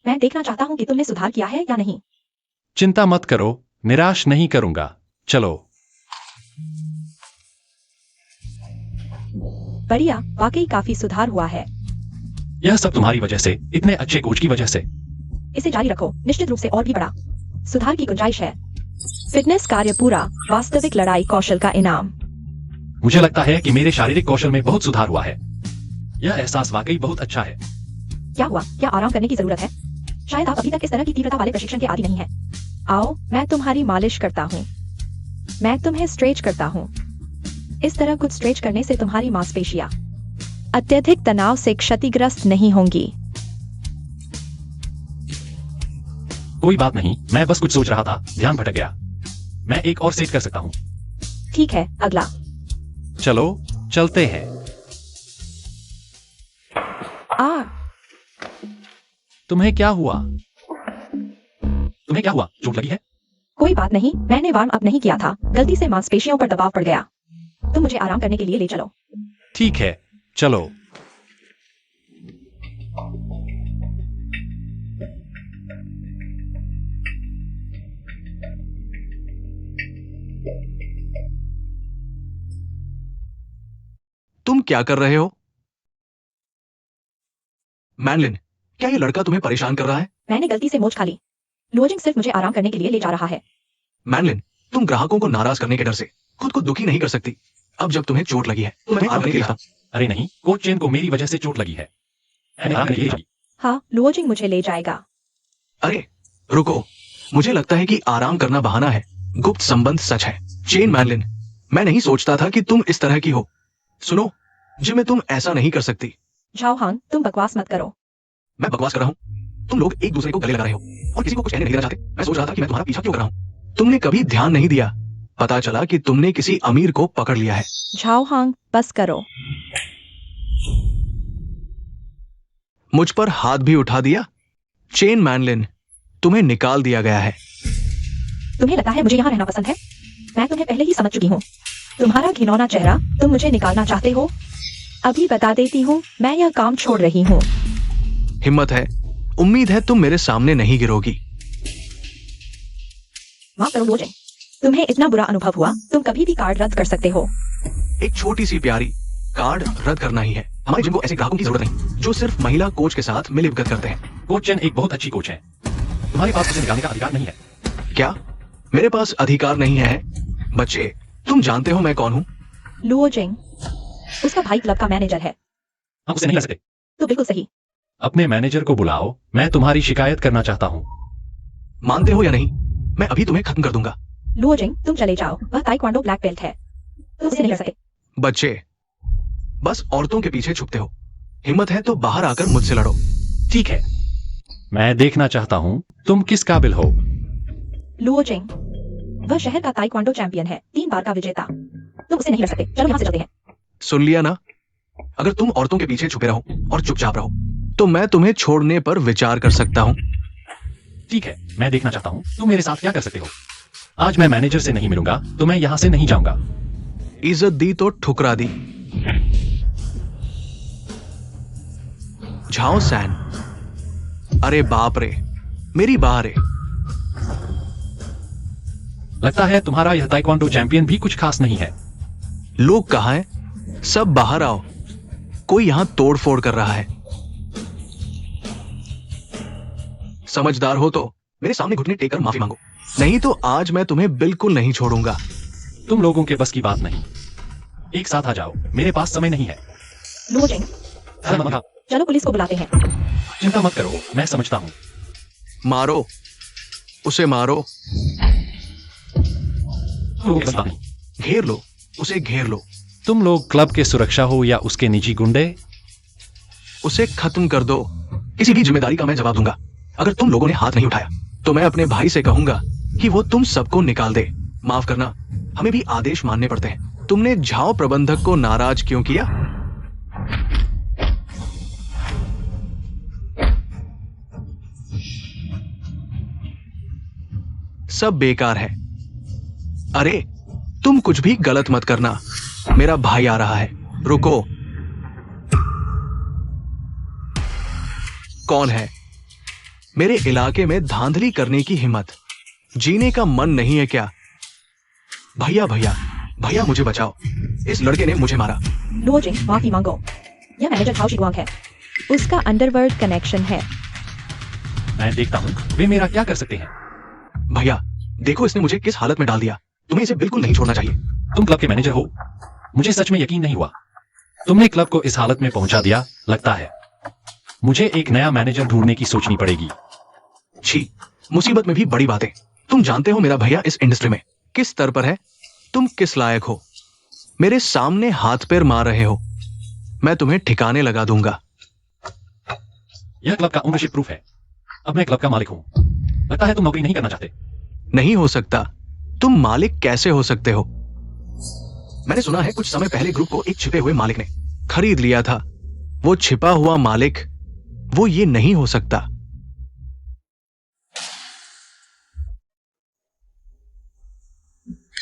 मैं देखना चाहता हूं कि तुमने सुधार किया है या नहीं। चिंता मत करो, निराश नहीं करूंगा। चलो। बढ़िया, वाकई काफी सुधार हुआ है। यह सब तुम्हारी वजह से, इतने अच्छे कोच की वजह से। इसे जारी रखो, निश्चित रूप से और भी बड़ा सुधार की गुंजाइश है। फिटनेस कार्य पूरा, वास्तविक लड़ाई कौशल का इनाम। मुझे लगता है कि मेरे शारीरिक कौशल में बहुत सुधार हुआ है। यह एहसास वाकई बहुत अच्छा है। क्या हुआ? क्या आराम करने की जरूरत है? शायद आप अभी तक इस तरह की तीव्रता वाले प्रशिक्षण के आदी नहीं हैं। आओ, मैं तुम्हारी मालिश करता हूँ। मैं तुम्हें स्ट्रेच करता हूँ। इस तरह कुछ स्ट्रेच करने से तुम्हारी मांसपेशियां अत्यधिक तनाव से क्षतिग्रस्त नहीं होंगी। कोई बात नहीं, मैं बस कुछ सोच रहा था, ध्यान भटक गया। मैं एक और सेट कर सकता हूँ। ठीक है, अगला। चलो चलते हैं। तुम्हें क्या हुआ? तुम्हें क्या हुआ? चोट लगी है? कोई बात नहीं, मैंने वार्म अप नहीं किया था, गलती से मांसपेशियों पर दबाव पड़ गया। तुम मुझे आराम करने के लिए ले चलो। ठीक है, चलो। तुम क्या कर रहे हो? मैनलिन, क्या ये लड़का तुम्हें परेशान कर रहा है? मैंने गलती से मोच खा ली। लुओजिंग सिर्फ मुझे आराम करने के लिए ले जा रहा है। मैनलिन, तुम ग्राहकों को नाराज करने के डर से खुद को दुखी नहीं कर सकती। अब जब तुम्हें चोट लगी है तो मैं आराम करने के लिए था। अरे नहीं, कोच चेन को मेरी वजह से चोट लगी है। मैंने आराम करने के लिए हाँ, लुओजिंग मुझे ले जाएगा। अरे रुको, मुझे लगता है कि आराम करना बहाना है, गुप्त संबंध सच है। चेन मैनलिन, मैं नहीं सोचता था कि तुम इस तरह की हो। सुनो, जिम में तुम ऐसा नहीं कर सकती। झाओ हांग, तुम बकवास मत करो। मैं बकवास कर रहा हूँ? तुम लोग एक दूसरे को गले लगा रहे हो और किसी को कुछ कहने नहीं देना चाहते। मैं सोच रहा था कि मैं तुम्हारा पीछा क्यों कर रहा हूँ। तुमने कभी ध्यान नहीं दिया। पता चला कि तुमने किसी अमीर को पकड़ लिया है। झाओ हांग, बस करो। मुझ पर हाथ भी उठा दिया। चेन मैनलिन, तुम्हें निकाल दिया गया है। तुम्हें लगता है मुझे यहाँ रहना पसंद है? मैं तुम्हें पहले ही समझ चुकी हूँ। तुम्हारा घिनौना चेहरा, तुम मुझे निकालना चाहते हो? अभी बता देती हूँ, मैं यह काम छोड़ रही हूँ। हिम्मत है, उम्मीद है तुम मेरे सामने नहीं गिरोगी। माफ करो लुओजिंग, तुम्हें इतना बुरा अनुभव हुआ, तुम कभी भी कार्ड रद्द कर सकते हो। एक छोटी सी प्यारी कार्ड रद्द करना ही है। हमारे जिम को ऐसे ग्राहकों की जरूरत नहीं जो सिर्फ महिला कोच के साथ मिलीभगत करते हैं। कोच चेन एक बहुत अच्छी कोच है। तुम्हारे पास उसे निकालने का अधिकार नहीं है। क्या मेरे पास अधिकार नहीं है? बच्चे, तुम जानते हो मैं कौन हूँ? लुओजिंग उसका भाई क्लब का मैनेजर है। हम उसे नहीं ला सकते। तो बिल्कुल सही। अपने मैनेजर को बुलाओ, मैं तुम्हारी शिकायत करना चाहता हूँ। मानते हो या नहीं, मैं अभी तुम्हें खत्म कर दूंगा। लुओजिंग, तुम चले जाओ, वह ताइक्वांडो ब्लैक बेल्ट है, तुम उसे नहीं कर सकते। बच्चे, बस औरतों के पीछे छुपते हो। हिम्मत है तो बाहर आकर मुझसे लड़ो। ठीक है, मैं देखना चाहता हूँ तुम किस काबिल हो। लुओ जिंग, वह शहर का ताइक्वांडो चैंपियन है, 3 बार का विजेता। तुम उसे नहीं हरा सकते। चलो यहाँ से चलते हैं। सुन लिया ना? अगर तुम औरतों के पीछे छुपे रहो और चुपचाप रहो तो मैं तुम्हें छोड़ने पर विचार कर सकता हूँ। ठीक है, मैं देखना चाहता हूँ तुम मेरे साथ क्या कर सकते हो। आज मैं मैनेजर से नहीं मिलूंगा तो मैं यहाँ से नहीं जाऊंगा। इज्जत दी तो ठुकरा दी। झाओ सैन, अरे बाप रे, मेरी बाह रे। लगता है तुम्हारा यह ताइक्वांडो चैंपियन भी कुछ खास नहीं है। लोग कहाँ हैं? सब बाहर आओ, कोई यहां तोड़ फोड़ कर रहा है। समझदार हो तो मेरे सामने घुटने टेक कर माफी मांगो, नहीं तो आज मैं तुम्हें बिल्कुल नहीं छोड़ूंगा। तुम लोगों के बस की बात नहीं। एक साथ आ जाओ, मेरे पास समय नहीं है। लुओ जिंग, चलो पुलिस को बुलाते हैं। चिंता मत करो, मैं समझता हूँ। मारो उसे, मारो। तुम लोगों के बस की बात नहीं। घेर लो उसे, घेर लो। तुम लोग क्लब के सुरक्षा हो या उसके निजी गुंडे? उसे खत्म कर दो। किसी भी जिम्मेदारी का मैं जवाब दूंगा। अगर तुम लोगों ने हाथ नहीं उठाया तो मैं अपने भाई से कहूंगा कि वो तुम सबको निकाल दे। माफ करना, हमें भी आदेश मानने पड़ते हैं। तुमने झाओ प्रबंधक को नाराज क्यों किया? सब बेकार है। अरे तुम कुछ भी गलत मत करना, मेरा भाई आ रहा है। रुको। कौन है? मेरे इलाके में धांधली करने की हिम्मत। जीने का मन नहीं है क्या? भैया भैया भैया, मुझे बचाओ, इस लड़के ने मुझे मारा। लुओ जिंग, माफी मांगो। यह मैनेजर झाओ शिगुआंग है। उसका अंडरवर्ल्ड कनेक्शन है। मैं देखता हूँ वे मेरा क्या कर सकते हैं। भैया देखो, इसने मुझे किस हालत में डाल दिया। तुम्हें इसे बिल्कुल नहीं छोड़ना चाहिए। तुम क्लब के मैनेजर हो, मुझे सच में यकीन नहीं हुआ। तुमने क्लब को इस हालत में पहुंचा दिया। लगता है मुझे एक नया मैनेजर ढूंढने की सोचनी पड़ेगी। छी, मुसीबत में भी बड़ी बातें। तुम जानते हो मेरा भैया इस इंडस्ट्री में किस स्तर पर है। तुम किस लायक हो? मेरे सामने हाथ पैर मार रहे हो। मैं तुम्हें ठिकाने लगा दूंगा। यह क्लब का ओनरशिप प्रूफ है। अब मैं क्लब का मालिक हूँ। लगता है तुम नौकरी नहीं करना चाहते। नहीं हो सकता। तुम मालिक कैसे हो सकते हो? मैंने सुना है कुछ समय पहले ग्रुप को एक छिपे हुए मालिक ने खरीद लिया था। वो छिपा हुआ मालिक, वो ये नहीं हो सकता।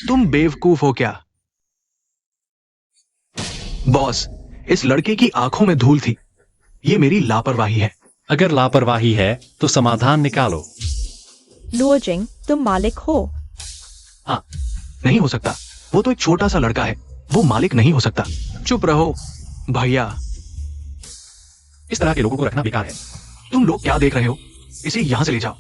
तुम बेवकूफ हो क्या? बॉस, इस लड़के की आंखों में धूल थी। ये मेरी लापरवाही है। अगर लापरवाही है तो समाधान निकालो। लुओ जिंग, तुम मालिक हो। हाँ, नहीं हो सकता। वो तो एक छोटा सा लड़का है, वो मालिक नहीं हो सकता। चुप रहो भैया। इस तरह के लोगों को रखना बेकार है। तुम लोग क्या देख रहे हो? इसे यहां से ले जाओ।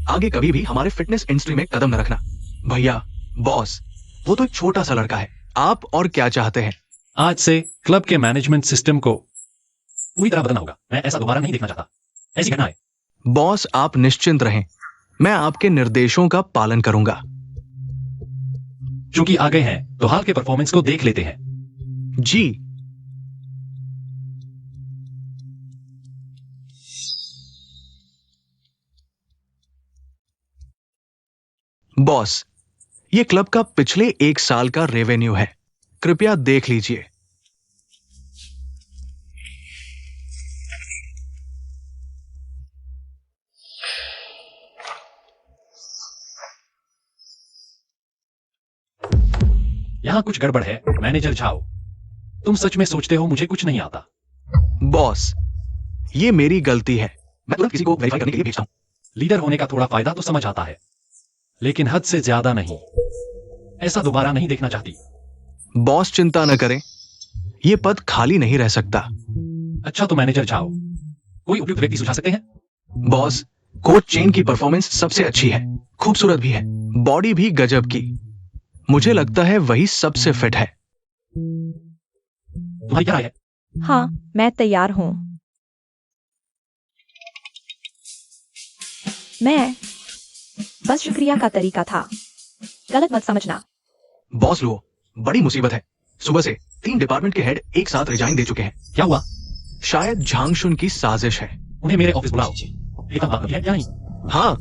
आगे कभी भी हमारे फिटनेस इंडस्ट्री में कदम न रखना। भैया, बॉस, वो तो एक छोटा सा लड़का है। आप और क्या चाहते हैं? आज से क्लब के मैनेजमेंट सिस्टम को पूरी तरह बदलना होगा। मैं ऐसा दोबारा नहीं देखना चाहता। ऐसी घटना है। बॉस, आप निश्चिंत रहें, मैं आपके निर्देशों का पालन करूंगा। चूंकि आ गए हैं तो हाल के परफॉर्मेंस को देख लेते हैं। जी। बॉस, ये क्लब का पिछले 1 साल का रेवेन्यू है, कृपया देख लीजिए। यहां कुछ गड़बड़ है। मैनेजर झाओ, तुम सच में सोचते हो मुझे कुछ नहीं आता? बॉस, ये मेरी गलती है। मैं तुरंत किसी को वेरीफाई करने के लिए भेजता हूं। लीडर होने का थोड़ा फायदा तो समझ आता है, लेकिन हद से ज्यादा नहीं। ऐसा दोबारा नहीं देखना चाहती। बॉस, चिंता न करें, ये पद खाली नहीं रह सकता। अच्छा तो मैनेजर झाओ, कोई उपयुक्त व्यक्ति सुझा सकते हैं? बॉस, कोच चेन की परफॉर्मेंस सबसे अच्छी है, खूबसूरत भी है, बॉडी भी गजब की। मुझे लगता है वही सबसे फिट है। तुम्हारी क्या राय है? हाँ, मैं तैयार हूँ। मैं बस शुक्रिया का तरीका था, गलत मत समझना। बॉस लो, बड़ी मुसीबत है। सुबह से 3 डिपार्टमेंट के हेड एक साथ रिजाइन दे चुके हैं। क्या हुआ? शायद झांगशुन की साजिश है। उन्हें मेरे ऑफिस बुलाओ। एक बात है या नहीं? हाँ,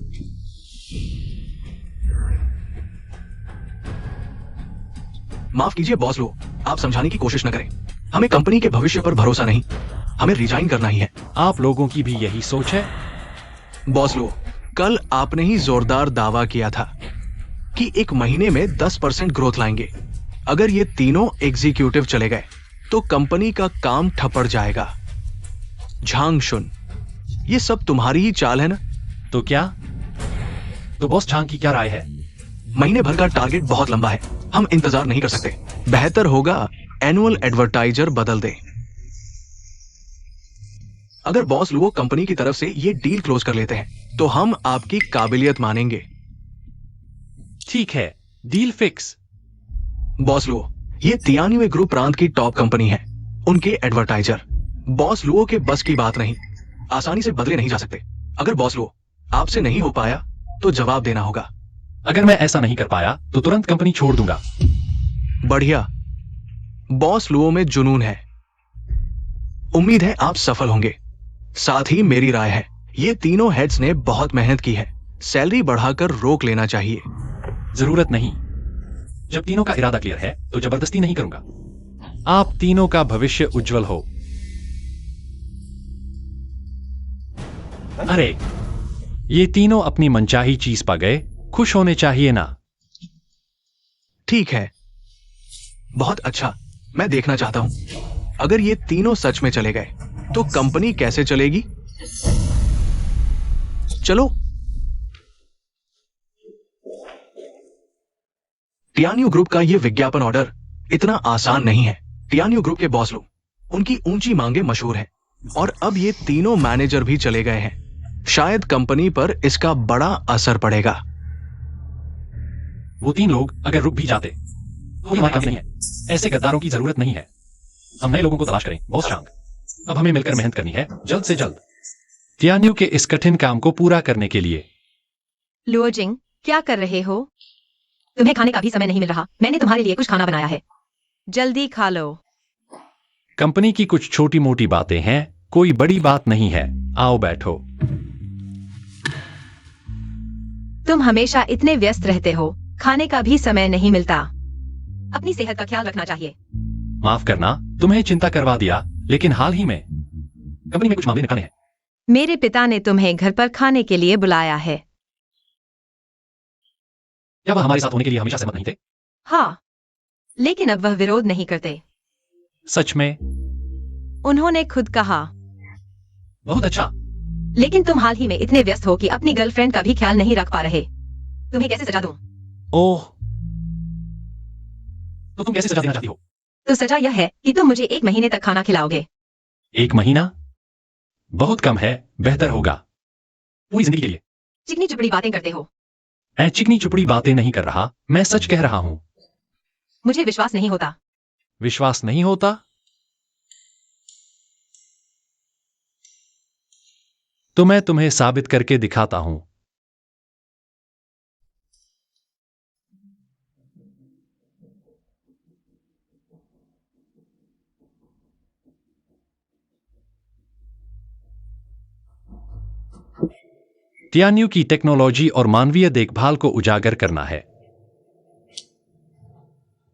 माफ कीजिए बॉस लो, आप समझाने की कोशिश न करें। हमें कंपनी के भविष्य पर भरोसा नहीं, हमें रिजाइन करना ही है। आप लोगों की भी यही सोच है? बॉस लो, कल आपने ही जोरदार दावा किया था कि एक महीने में 10% ग्रोथ लाएंगे। अगर ये तीनों एग्जीक्यूटिव चले गए तो कंपनी का काम ठपड़ जाएगा। झांग शुन, ये सब तुम्हारी ही चाल है ना? तो क्या? तो बॉस झांग की क्या राय है? महीने भर का टारगेट बहुत लंबा है, हम इंतजार नहीं कर सकते। बेहतर होगा एनुअल एडवर्टाइजर बदल दें। अगर बॉस लुओ कंपनी की तरफ से ये डील क्लोज कर लेते हैं तो हम आपकी काबिलियत मानेंगे। ठीक है, डील फिक्स। बॉस लुओ, ये तियान्युए ग्रुप प्रांत की टॉप कंपनी है, उनके एडवर्टाइजर बॉस लुओ के बस की बात नहीं, आसानी से बदले नहीं जा सकते। अगर बॉस लुओ आपसे नहीं हो पाया तो जवाब देना होगा। अगर मैं ऐसा नहीं कर पाया तो तुरंत कंपनी छोड़ दूंगा। बढ़िया, बॉस लुओ में जुनून है। उम्मीद है आप सफल होंगे। साथ ही मेरी राय है, ये तीनों हेड्स ने बहुत मेहनत की है, सैलरी बढ़ाकर रोक लेना चाहिए। जरूरत नहीं, जब तीनों का इरादा क्लियर है तो जबरदस्ती नहीं करूंगा। आप तीनों का भविष्य उज्जवल हो। अरे, ये तीनों अपनी मनचाही चीज पा गए, खुश होने चाहिए ना? ठीक है, बहुत अच्छा। मैं देखना चाहता हूं, अगर ये तीनों सच में चले गए तो कंपनी कैसे चलेगी। चलो। टियान्यू ग्रुप का यह विज्ञापन ऑर्डर इतना आसान नहीं है। टियान्यू ग्रुप के बॉस लोग, उनकी ऊंची मांगे मशहूर है और अब ये तीनों मैनेजर भी चले गए हैं। शायद कंपनी पर इसका बड़ा असर पड़ेगा। वो तीन लोग अगर रुक भी जाते तो हमारे काफी नहीं है। ऐसे गद्दारों की जरूरत नहीं है। हम नए लोगों को तलाश करें बॉस चांग। अब हमें मिलकर मेहनत करनी है, जल्द से जल्द। तियान्यू के इस कठिन काम को पूरा करने के लिए। लुओजिंग, क्या कर रहे हो? तुम्हें खाने का भी समय नहीं मिल रहा। मैंने तुम्हारे लिए कुछ खाना बनाया है, जल्दी खा लो। कंपनी की कुछ छोटी मोटी बातें हैं, कोई बड़ी बात नहीं है। आओ बैठो। तुम हमेशा इतने व्यस्त रहते हो, खाने का भी समय नहीं मिलता। अपनी सेहत का ख्याल रखना चाहिए। माफ करना, तुम्हें चिंता करवा दिया, लेकिन हाल ही में कंपनी में कुछ मामले निकाले हैं। मेरे पिता ने तुम्हें घर पर खाने के लिए बुलाया है। क्या वह हमारे साथ होने के लिए हमेशा सहमत नहीं थे? हाँ, लेकिन अब वह विरोध नहीं करते। सच में? उन्होंने खुद कहा। बहुत अच्छा। लेकिन तुम हाल ही में इतने व्यस्त हो कि अपनी गर्लफ्रेंड का भी ख्याल नहीं रख पा रहे। तुम्हें कैसे सजा दूं? ओह, तो तुम कैसे सजा देना चाहती हो? तो सजा यह है कि तुम मुझे 1 महीने तक खाना खिलाओगे। 1 महीना बहुत कम है, बेहतर होगा पूरी जिंदगी के लिए। चिकनी चुपड़ी बातें करते हो। मैं चिकनी चुपड़ी बातें नहीं कर रहा, मैं सच कह रहा हूं। मुझे विश्वास नहीं होता। विश्वास नहीं होता? तो मैं तुम्हें साबित करके दिखाता हूं। तियान्यू की टेक्नोलॉजी और मानवीय देखभाल को उजागर करना है।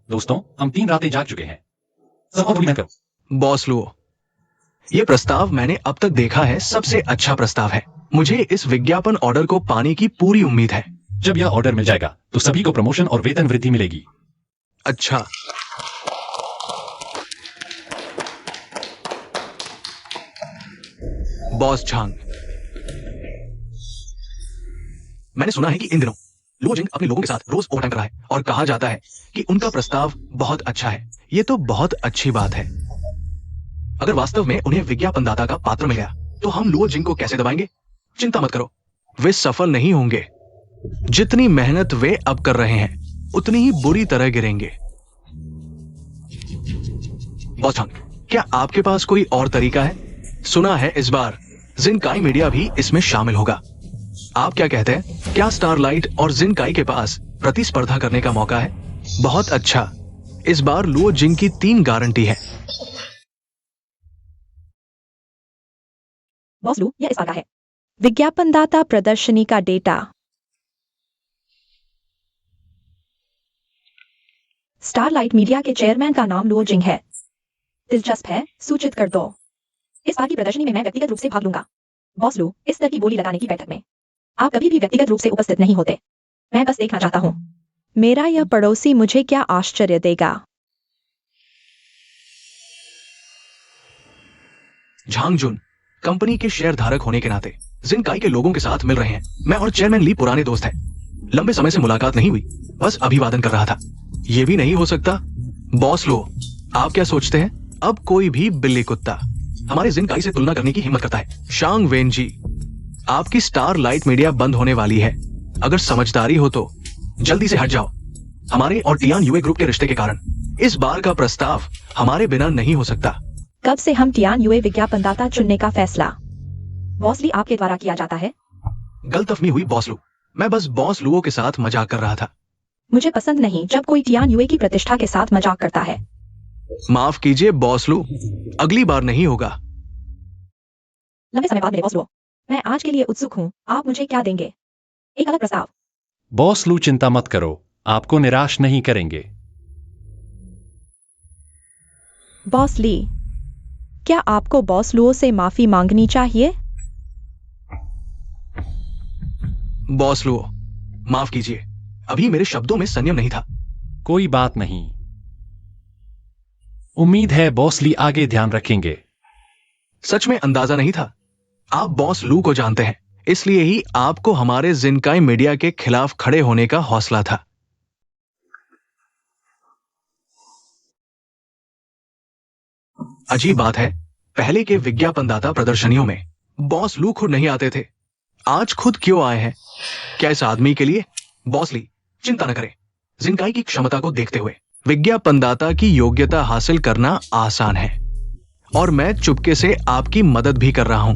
दोस्तों, हम 3 रातें जाग चुके हैं। सब और थोड़ी मेहनत करो। बॉस लुओ, ये प्रस्ताव मैंने अब तक देखा है सबसे अच्छा प्रस्ताव है। मुझे इस विज्ञापन ऑर्डर को पाने की पूरी उम्मीद है। जब यह ऑर्डर मिल जाएगा तो सभी को प्रमोशन और वेतन वृद्धि मिलेगी। अच्छा, बॉस झांग, मैंने सुना है कि इन दिनों लुओजिंग अपने लोगों के साथ रोज ओवरटाइम कर रहा है और कहा जाता है कि उनका प्रस्ताव बहुत अच्छा है। ये तो बहुत अच्छी बात है। अगर वास्तव में उन्हें विज्ञापनदाता का पात्र मिल गया तो हम लुओजिंग को कैसे दबाएंगे? चिंता मत करो, वे सफल नहीं होंगे। जितनी मेहनत वे अब कर रहे हैं उतनी ही बुरी तरह गिरेंगे। बॉस झांग, क्या आपके पास कोई और तरीका है? सुना है इस बार जिनकाई मीडिया भी इसमें शामिल होगा। आप क्या कहते हैं? क्या स्टारलाइट और जिनकाई के पास प्रतिस्पर्धा करने का मौका है? बहुत अच्छा, इस बार लुओजिंग की 3 गारंटी है। बॉस लू, यह इस बात का है। विज्ञापनदाता प्रदर्शनी का डेटा। स्टारलाइट मीडिया के चेयरमैन का नाम लुओ जिंग है। दिलचस्प है, सूचित कर दो। इस बार की प्रदर्शनी में मैं व्यक्तिगत रूप से भाग लूंगा। बॉस लू, इस तरह की बोली लगाने की बैठक में आप कभी भी व्यक्तिगत रूप से उपस्थित नहीं होते। मैं बस देखना चाहता हूँ। मेरा यह पड़ोसी मुझे क्या आश्चर्य देगा। झांगजुन कंपनी के शेयर धारक होने के नाते जिनकाई के लोगों के साथ मिल रहे हैं। मैं और चेयरमैन ली पुराने दोस्त हैं। लंबे समय से मुलाकात नहीं हुई, बस अभिवादन कर रहा था। ये भी नहीं हो सकता। बॉस लो, आप क्या सोचते हैं? अब कोई भी बिल्ली कुत्ता हमारे जिनकाई से तुलना करने की हिम्मत करता है। शांग वेन जी, आपकी स्टारलाइट मीडिया बंद होने वाली है। अगर समझदारी हो तो जल्दी से हट जाओ। हमारे और टियान यूए ग्रुप के रिश्ते के कारण इस बार का प्रस्ताव हमारे बिना नहीं हो सकता। कब से हम टियान यूए विज्ञापनदाता चुनने का फैसला बॉस ली आपके द्वारा किया जाता है? गलतफहमी हुई बॉस लू। मैं बस बॉस लुओ के साथ मजाक कर रहा था। मुझे पसंद नहीं जब कोई टियान यूए की प्रतिष्ठा के साथ मजाक करता है। माफ कीजिए बॉस लू, अगली बार नहीं होगा। लंबे समय बाद मेरे बॉस लुओ, मैं आज के लिए उत्सुक हूँ। आप मुझे क्या देंगे? एक अलग प्रस्ताव। बॉस लू, चिंता मत करो, आपको निराश नहीं करेंगे। बॉस ली, क्या आपको बॉस लुओ से माफी मांगनी चाहिए? बॉस लुओ, माफ कीजिए, अभी मेरे शब्दों में संयम नहीं था। कोई बात नहीं, उम्मीद है बॉस ली आगे ध्यान रखेंगे। सच में अंदाजा नहीं था। आप बॉस लू को जानते हैं, इसलिए ही आपको हमारे जिनकाई मीडिया के खिलाफ खड़े होने का हौसला था। अजीब बात है, पहले के विज्ञापनदाता प्रदर्शनियों में बॉस लू खुद नहीं आते थे। आज खुद क्यों आए हैं? क्या इस आदमी के लिए? बॉस ली, चिंता न करें। जिनकाई की क्षमता को देखते हुए विज्ञापनदाता की योग्यता हासिल करना आसान है, और मैं चुपके से आपकी मदद भी कर रहा हूं।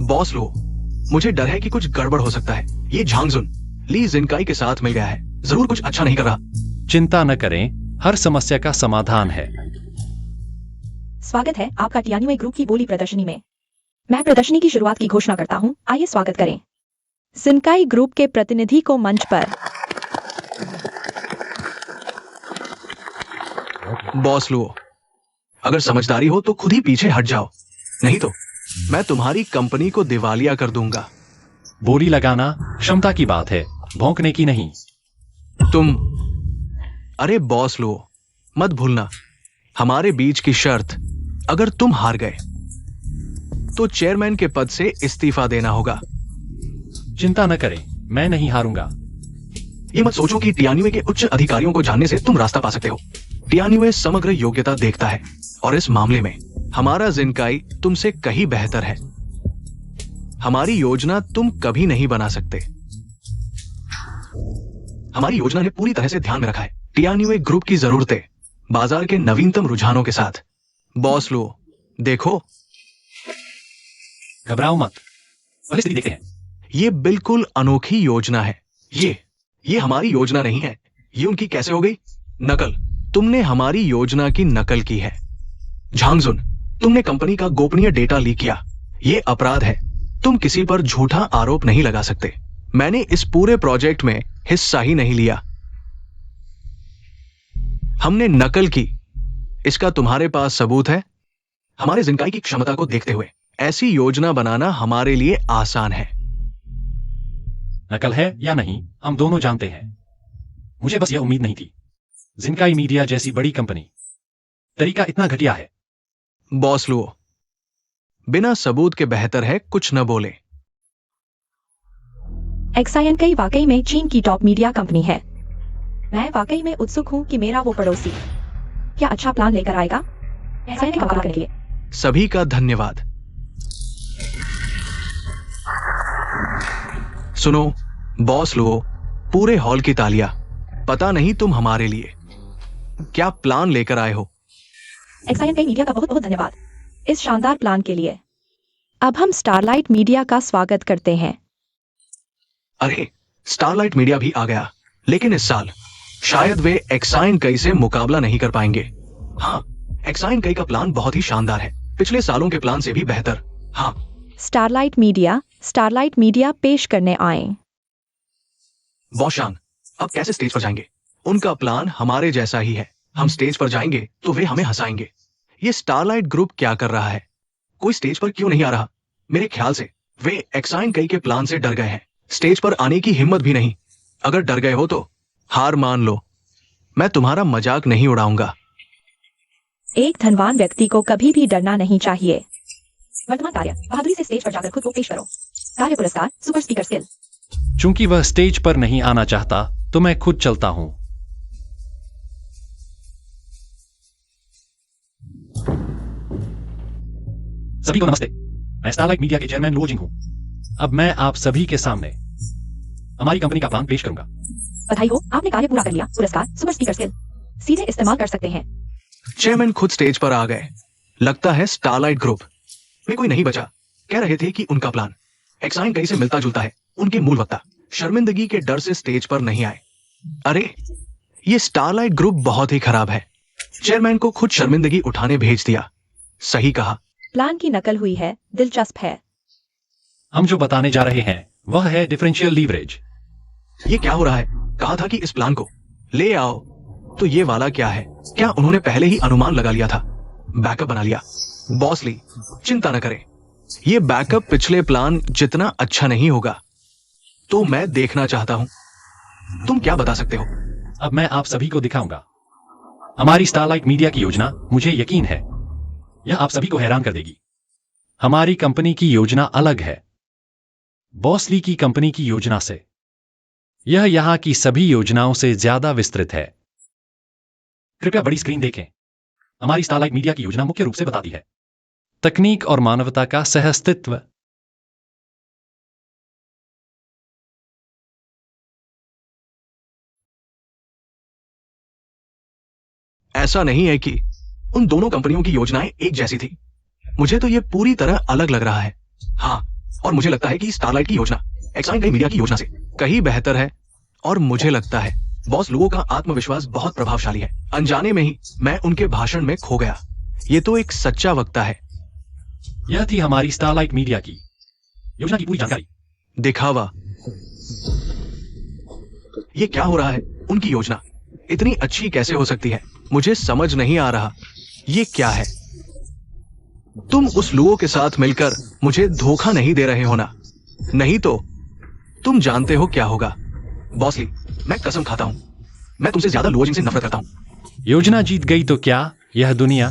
बॉस लो, मुझे डर है कि कुछ गड़बड़ हो सकता है। ये झांगजुन ली जिनकाई के साथ मिल गया है, जरूर कुछ अच्छा नहीं कर रहा। चिंता न करें, हर समस्या का समाधान है। स्वागत है आपका टियान यूए ग्रुप की बोली प्रदर्शनी में। मैं प्रदर्शनी की शुरुआत की घोषणा करता हूँ। आइए स्वागत करें जिनकाई ग्रुप के प्रतिनिधि को मंच पर। बॉस लो, अगर समझदारी हो तो खुद ही पीछे हट जाओ, नहीं तो मैं तुम्हारी कंपनी को दिवालिया कर दूंगा। बोली लगाना क्षमता की बात है, भौंकने की नहीं। तुम, अरे बॉस लो, मत भूलना हमारे बीच की शर्त। अगर तुम हार गए तो चेयरमैन के पद से इस्तीफा देना होगा। चिंता न करें, मैं नहीं हारूंगा। ये मत सोचो कि टियान्युए के उच्च अधिकारियों को जानने से तुम रास्ता पा सकते हो। टियान्युए समग्र योग्यता देखता है, और इस मामले में हमारा जिनकाई तुमसे कहीं बेहतर है। हमारी योजना तुम कभी नहीं बना सकते। हमारी योजना ने पूरी तरह से ध्यान में रखा है टियान्युए ग्रुप की जरूरतें बाजार के नवीनतम रुझानों के साथ। बॉस लो, देखो, घबराओ मत, पहले स्थिति देखते हैं। ये बिल्कुल अनोखी योजना है। ये हमारी योजना नहीं है। ये उनकी कैसे हो गई? नकल। तुमने हमारी योजना की नकल की है। झांगजुन, तुमने कंपनी का गोपनीय डेटा लीक किया। ये अपराध है। तुम किसी पर झूठा आरोप नहीं लगा सकते। मैंने इस पूरे प्रोजेक्ट में हिस्सा ही नहीं लिया। हमने नकल की, इसका तुम्हारे पास सबूत है? हमारे जिनकाई की क्षमता को देखते हुए ऐसी योजना बनाना हमारे लिए आसान है। नकल है या नहीं, हम दोनों जानते हैं। मुझे बस यह उम्मीद नहीं थी। जिनकाई मीडिया जैसी बड़ी कंपनी, तरीका इतना घटिया है। बॉस लो, बिना सबूत के बेहतर है कुछ न बोले। एक्सायनकाई वाकई में चीन की टॉप मीडिया कंपनी है। मैं वाकई में उत्सुक हूँ कि मेरा वो पड़ोसी क्या अच्छा प्लान लेकर आएगा एक्सायनकाई का मुकाबला करने के लिए। सभी का धन्यवाद। सुनो बॉस लो, पूरे हॉल की तालियां। पता नहीं तुम हमारे लिए क्या प्लान लेकर आए हो। एक्सायनकाई मीडिया का बहुत बहुत धन्यवाद इस शानदार प्लान के लिए। अब हम स्टारलाइट मीडिया का स्वागत करते हैं। अरे, स्टारलाइट मीडिया भी आ गया, लेकिन इस साल शायद वे एक्साइन कई से मुकाबला नहीं कर पाएंगे। हाँ, एक्साइन कई का प्लान बहुत ही शानदार है, पिछले सालों के प्लान से भी बेहतर। हाँ, स्टारलाइट मीडिया पेश करने आए। बॉस शान, अब कैसे स्टेज पर जाएंगे? उनका प्लान हमारे जैसा ही है। हम स्टेज पर जाएंगे तो वे हमें हंसाएंगे। ये स्टारलाइट ग्रुप क्या कर रहा है? कोई स्टेज पर क्यों नहीं आ रहा? मेरे ख्याल से वे एक्साइन कई के प्लान से डर गए हैं। स्टेज पर आने की हिम्मत भी नहीं। अगर डर गए हो तो हार मान लो। मैं तुम्हारा मजाक नहीं उड़ाऊंगा। एक धनवान व्यक्ति को कभी भी डरना नहीं चाहिए। वर्तमान कार्य, बहादुरी से स्टेज पर जाकर खुद को पेश करो। कार्य पुरस्कार, सुपर स्पीकर स्किल। चूंकि वह स्टेज पर नहीं आना चाहता तो मैं खुद चलता हूं। सभी को नमस्ते। मैं स्टारलाइट मीडिया के चेयरमैन लुओ जिंग हूं। अब मैं आप सभी के सामने हमारी कंपनी का प्लान पेश करूंगा। बधाई हो, आपने कार्य पूरा कर लिया। पुरस्कार, सुपर स्पीकर स्किल। सीधे इस्तेमाल कर सकते हैं। चेयरमैन खुद स्टेज पर आ गए। लगता है स्टारलाइट ग्रुप में कोई नहीं बचा। कह रहे थे कि उनका प्लान एक्साइन कई से मिलता जुलता है। उनके मूल वक्ता शर्मिंदगी के डर से स्टेज पर नहीं आए। अरे ये स्टारलाइट ग्रुप बहुत ही खराब है। चेयरमैन को खुद शर्मिंदगी उठाने भेज दिया। सही कहा। प्लान की नकल हुई है, दिलचस्प है। हम जो बताने जा रहे हैं वह है डिफरेंशियल लीवरेज। ये क्या हो रहा है? कहा था कि इस प्लान को ले आओ। तो ये वाला क्या है? क्या उन्होंने पहले ही अनुमान लगा लिया था? बैकअप बना लिया? बॉस ली, चिंता न करें। ये बैकअप पिछले प्लान जितना अच्छा नहीं होगा। तो मैं देखना चाहता हूं तुम क्या बता सकते हो। अब मैं आप सभी को दिखाऊंगा हमारी स्टारलाइट मीडिया की योजना। मुझे यकीन है यह आप सभी को हैरान कर देगी। हमारी कंपनी की योजना अलग है बॉस ली की कंपनी की योजना से। यह यहां की सभी योजनाओं से ज्यादा विस्तृत है। कृपया बड़ी स्क्रीन देखें। हमारी स्टारलाइट मीडिया की योजना मुख्य रूप से बताती है तकनीक और मानवता का सहअस्तित्व। ऐसा नहीं है कि उन दोनों कंपनियों की योजनाएं एक जैसी थी। मुझे तो ये पूरी तरह अलग लग रहा है। हाँ, और मुझे लगता है कि स्टारलाइट की योजना एक्साइन कई मीडिया की योजना से कहीं बेहतर है। और मुझे लगता है बॉस लुओ का आत्मविश्वास बहुत प्रभावशाली है। अनजाने में ही मैं उनके भाषण में खो गया। ये तो एक सच्चा वक्ता है। यह थी हमारी स्टारलाइट मीडिया की योजना की पूरी जानकारी। दिखावा। ये क्या हो रहा है? उनकी योजना इतनी अच्छी कैसे हो सकती है? मुझे समझ नहीं आ रहा। ये क्या है? तुम उस लुओ के साथ मिलकर मुझे धोखा नहीं दे रहे हो ना? नहीं तो तुम जानते हो क्या होगा। बॉस ली, मैं कसम खाता हूं मैं तुमसे ज्यादा लुओ जिंग से नफरत करता हूं। योजना जीत गई तो क्या यह दुनिया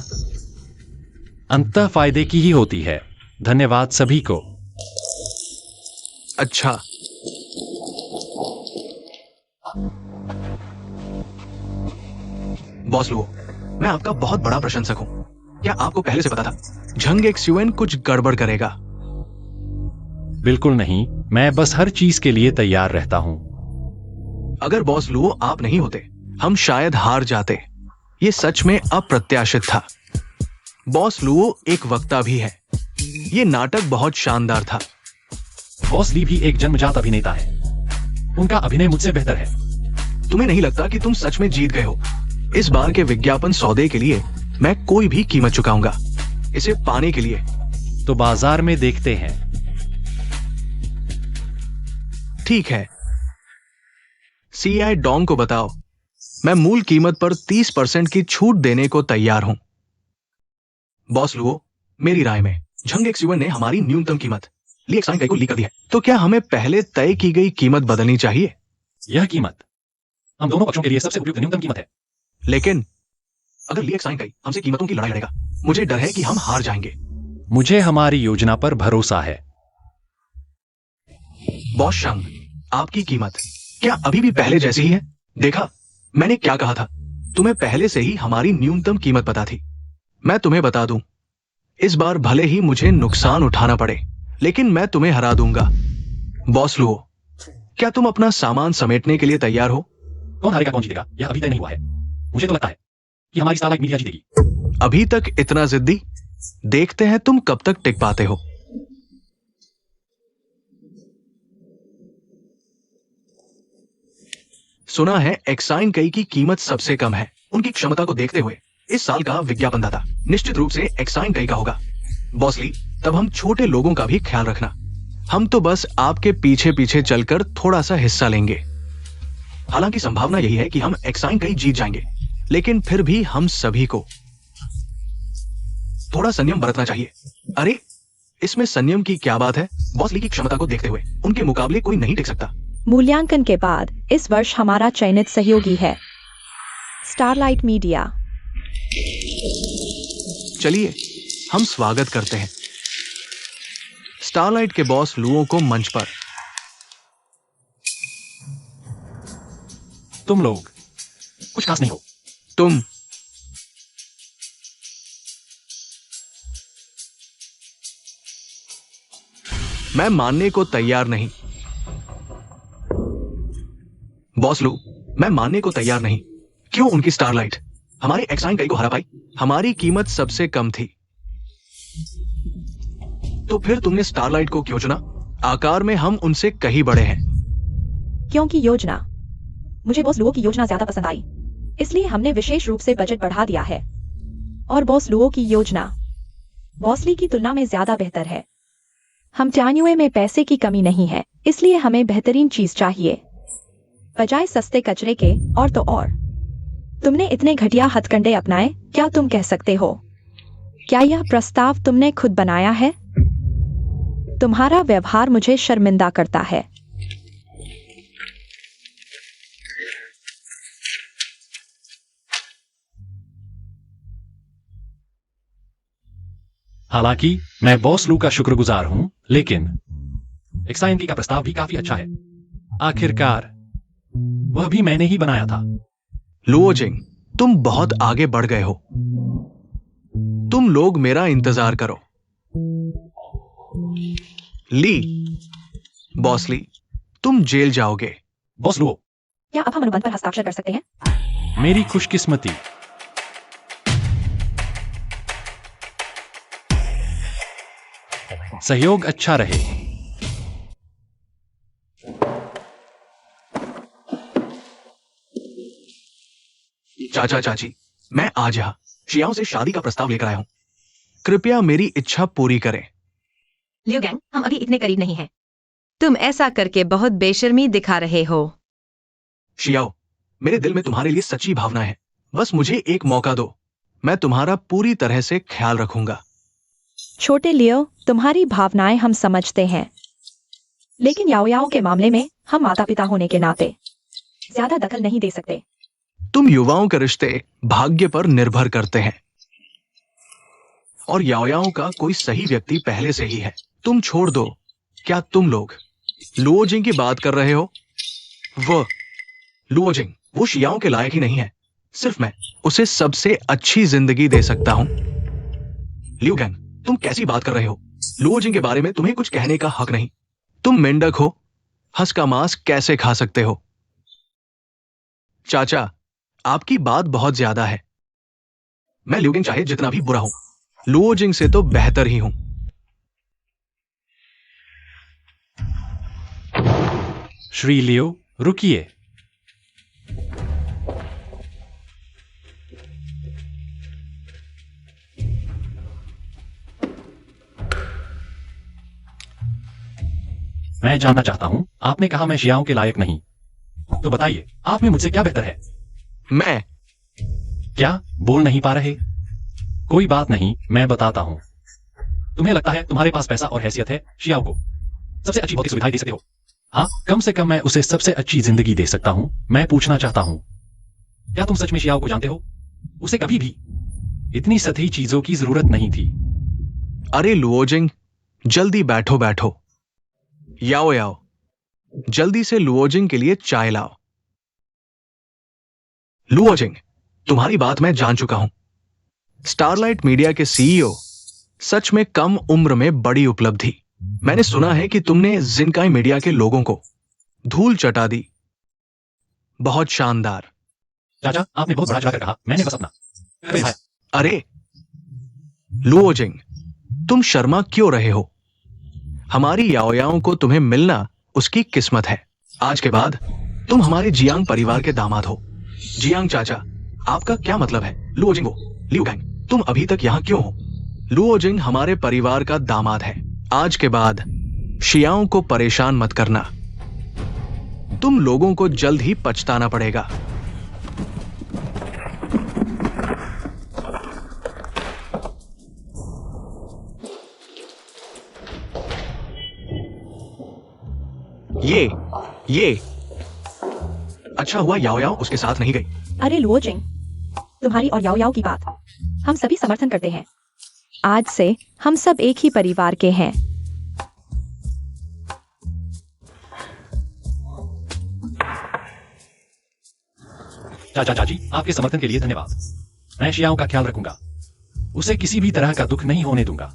अंततः फायदे की ही होती है। धन्यवाद सभी को। अच्छा, बॉस लुओ, मैं आपका बहुत बड़ा प्रशंसक हूं। क्या आपको पहले से पता था झंग एक्सयूएन कुछ गड़बड़ करेगा? बिल्कुल नहीं, मैं बस हर चीज के लिए तैयार रहता हूं। अगर बॉस लुओ आप नहीं होते हम शायद हार जाते। ये सच में अप्रत्याशित था। बॉस लुओ एक वक्ता भी है। ये नाटक बहुत शानदार था। बॉस ली भी एक जन्मजात अभिनेता है। उनका अभिनय मुझसे बेहतर है। तुम्हें नहीं लगता कि तुम सच में जीत गए हो? इस बार के विज्ञापन सौदे के लिए मैं कोई भी कीमत चुकाऊंगा इसे पाने के लिए। तो बाजार में देखते हैं। ठीक है, सीआई डोंग को बताओ मैं मूल कीमत पर 30% की छूट देने को तैयार हूं। बॉस लुओ, मेरी राय में झंग एक्सयूएन ने हमारी न्यूनतम कीमत ली एक्साइन कई को लीक कर दी है। तो क्या हमें पहले तय की गई कीमत बदलनी चाहिए? यह कीमत हम दोनों पक्षों के लिए सबसे उपयुक्त न्यूनतम कीमत है। लेकिन अगर ली एक्साइन कई हमसे कीमतों की लड़ाई लड़ेगा, मुझे डर है कि हम हार जाएंगे। मुझे हमारी योजना पर भरोसा है। बॉस शंग, आपकी कीमत क्या अभी भी पहले जैसी ही है? देखा मैंने क्या कहा था? तुम्हें पहले से ही हमारी न्यूनतम कीमत पता थी। मैं तुम्हें बता दूं, इस बार भले ही मुझे नुकसान उठाना पड़े लेकिन मैं तुम्हें हरा दूंगा। बॉस लुओ, क्या तुम अपना सामान समेटने के लिए तैयार हो? कौन हारेगा कौन जीतेगा यह अभी तय नहीं हुआ है। मुझे तो लगता है कि हमारी स्टारलाइट मीडिया जीतेगी। अभी तक इतना जिद्दी? देखते हैं तुम कब तक टिक पाते हो। सुना है एक्साइन कई की कीमत सबसे कम है। उनकी क्षमता को देखते हुए इस साल का विज्ञापनदाता निश्चित रूप से एक्साइन कई का होगा। बॉस ली, तब हम छोटे लोगों का भी ख्याल रखना। हम तो बस आपके पीछे पीछे चलकर थोड़ा सा हिस्सा लेंगे। हालांकि संभावना यही है कि हम एक्साइन कई जीत जाएंगे, लेकिन फिर भी हम सभी को थोड़ा संयम बरतना चाहिए। अरे इसमें संयम की क्या बात है? बॉस ली की क्षमता को देखते हुए उनके मुकाबले कोई नहीं टिक सकता। मूल्यांकन के बाद इस वर्ष हमारा चयनित सहयोगी है स्टारलाइट मीडिया। चलिए हम स्वागत करते हैं स्टारलाइट के बॉस लुओ को मंच पर। तुम लोग कुछ खास नहीं हो। तुम मैं मानने को तैयार नहीं। बॉस लू, मैं मानने को तैयार नहीं। क्यों उनकी स्टारलाइट हमारे एक्साइन कई को हरा पाई? हमारी कीमत सबसे कम थी। तो फिर तुमने स्टारलाइट को क्यों चुना? आकार में हम उनसे कहीं बड़े हैं। क्योंकि योजना, मुझे बॉस लुओ की योजना ज्यादा पसंद आई, इसलिए हमने विशेष रूप से बजट बढ़ा दिया है। और बॉस लुओ की योजना बॉस ली की तुलना में ज्यादा बेहतर है। हम टान्युए में पैसे की कमी नहीं है, इसलिए हमें बेहतरीन चीज चाहिए बजाय सस्ते कचरे के। और तो और, तुमने इतने घटिया हथकंडे अपनाए, क्या तुम कह सकते हो? क्या यह प्रस्ताव तुमने खुद बनाया है? तुम्हारा व्यवहार मुझे शर्मिंदा करता है। हालांकि मैं बॉस लू का शुक्रगुजार हूं, लेकिन एक्साइन का प्रस्ताव भी काफी अच्छा है। आखिरकार वह भी मैंने ही बनाया था। लुओ जिंग, तुम बहुत आगे बढ़ गए हो। तुम लोग मेरा इंतजार करो। ली, बॉस ली, तुम जेल जाओगे। बॉस लू, क्या अब हम अनुबंध पर हस्ताक्षर कर सकते हैं? मेरी खुशकिस्मती। सहयोग अच्छा रहे। चाचा चाची, मैं आज यहाँ शियाओं से शादी का प्रस्ताव लेकर आया हूँ। कृपया मेरी इच्छा पूरी करें। लियो गैंग, हम अभी इतने करीब नहीं हैं। तुम ऐसा करके बहुत बेशर्मी दिखा रहे हो। शियाओ, मेरे दिल में तुम्हारे लिए सच्ची भावना है। बस मुझे एक मौका दो, मैं तुम्हारा पूरी तरह से ख्याल रखूंगा। छोटे लियो, तुम्हारी भावनाएं हम समझते हैं, लेकिन याओ याओ के मामले में हम माता पिता होने के नाते ज्यादा दखल नहीं दे सकते। तुम युवाओं के रिश्ते भाग्य पर निर्भर करते हैं, और याओ याओ का कोई सही व्यक्ति पहले से ही है। तुम छोड़ दो। क्या तुम लोग लुओ जिंग की बात कर रहे हो? लुओ जिंग वो शियाओं के लायक ही नहीं है। सिर्फ मैं उसे सबसे अच्छी जिंदगी दे सकता हूं। लियो गैंग, तुम कैसी बात कर रहे हो? लुओ जिंग के बारे में तुम्हें कुछ कहने का हक नहीं। तुम मेंढक हो, हंस का मांस कैसे खा सकते हो? चाचा, आपकी बात बहुत ज्यादा है। मैं लियो जिंग चाहे जितना भी बुरा हूं, लुओ जिंग से तो बेहतर ही हूं। श्री लियो, रुकिए। मैं जानना चाहता हूं, आपने कहा मैं शियाओं के लायक नहीं, तो बताइए आप में मुझसे क्या बेहतर है? मैं क्या बोल नहीं पा रहे? कोई बात नहीं, मैं बताता हूं। तुम्हें लगता है तुम्हारे पास पैसा और हैसियत है शियाओ को सबसे अच्छी भौतिक सुविधाएं दे सकते हो। हाँ, कम से कम मैं उसे सबसे अच्छी जिंदगी दे सकता हूं। मैं पूछना चाहता हूं, क्या तुम सच में शियाओ को जानते हो? उसे कभी भी इतनी सतही चीजों की जरूरत नहीं थी। अरे लुओ जिंग, जल्दी बैठो बैठो। याओ याओ, जल्दी से लुओ जिंग के लिए चाय लाओ। लुओ जिंग, तुम्हारी बात मैं जान चुका हूं। स्टारलाइट मीडिया के सीईओ सच में कम उम्र में बड़ी उपलब्धि। मैंने सुना है कि तुमने जिनकाई मीडिया के लोगों को धूल चटा दी। बहुत शानदार। चाचा, आपने बहुत बड़ा चढ़ाकर कहा, मैंने बस अपना दिखाया। अरे लुओ जिंग, तुम शर्मा क्यों रहे हो? हमारी याओ याओ को तुम्हें मिलना उसकी किस्मत है। आज के बाद तुम हमारे जियांग परिवार के दामाद हो। जियांग चाचा, आपका क्या मतलब है? लुओ जिंग, लियो गैंग, तुम अभी तक यहां क्यों हो? लुओ जिंग हमारे परिवार का दामाद है। आज के बाद शियाओं को परेशान मत करना। तुम लोगों को जल्द ही पछताना पड़ेगा। ये अच्छा हुआ याओ याओ उसके साथ नहीं गई। अरे लुओजिंग, तुम्हारी और याओ याओ की बात हम सभी समर्थन करते हैं। आज से हम सब एक ही परिवार के हैं। चाचा चाची, आपके समर्थन के लिए धन्यवाद। मैं शियाओं का ख्याल रखूंगा, उसे किसी भी तरह का दुख नहीं होने दूंगा।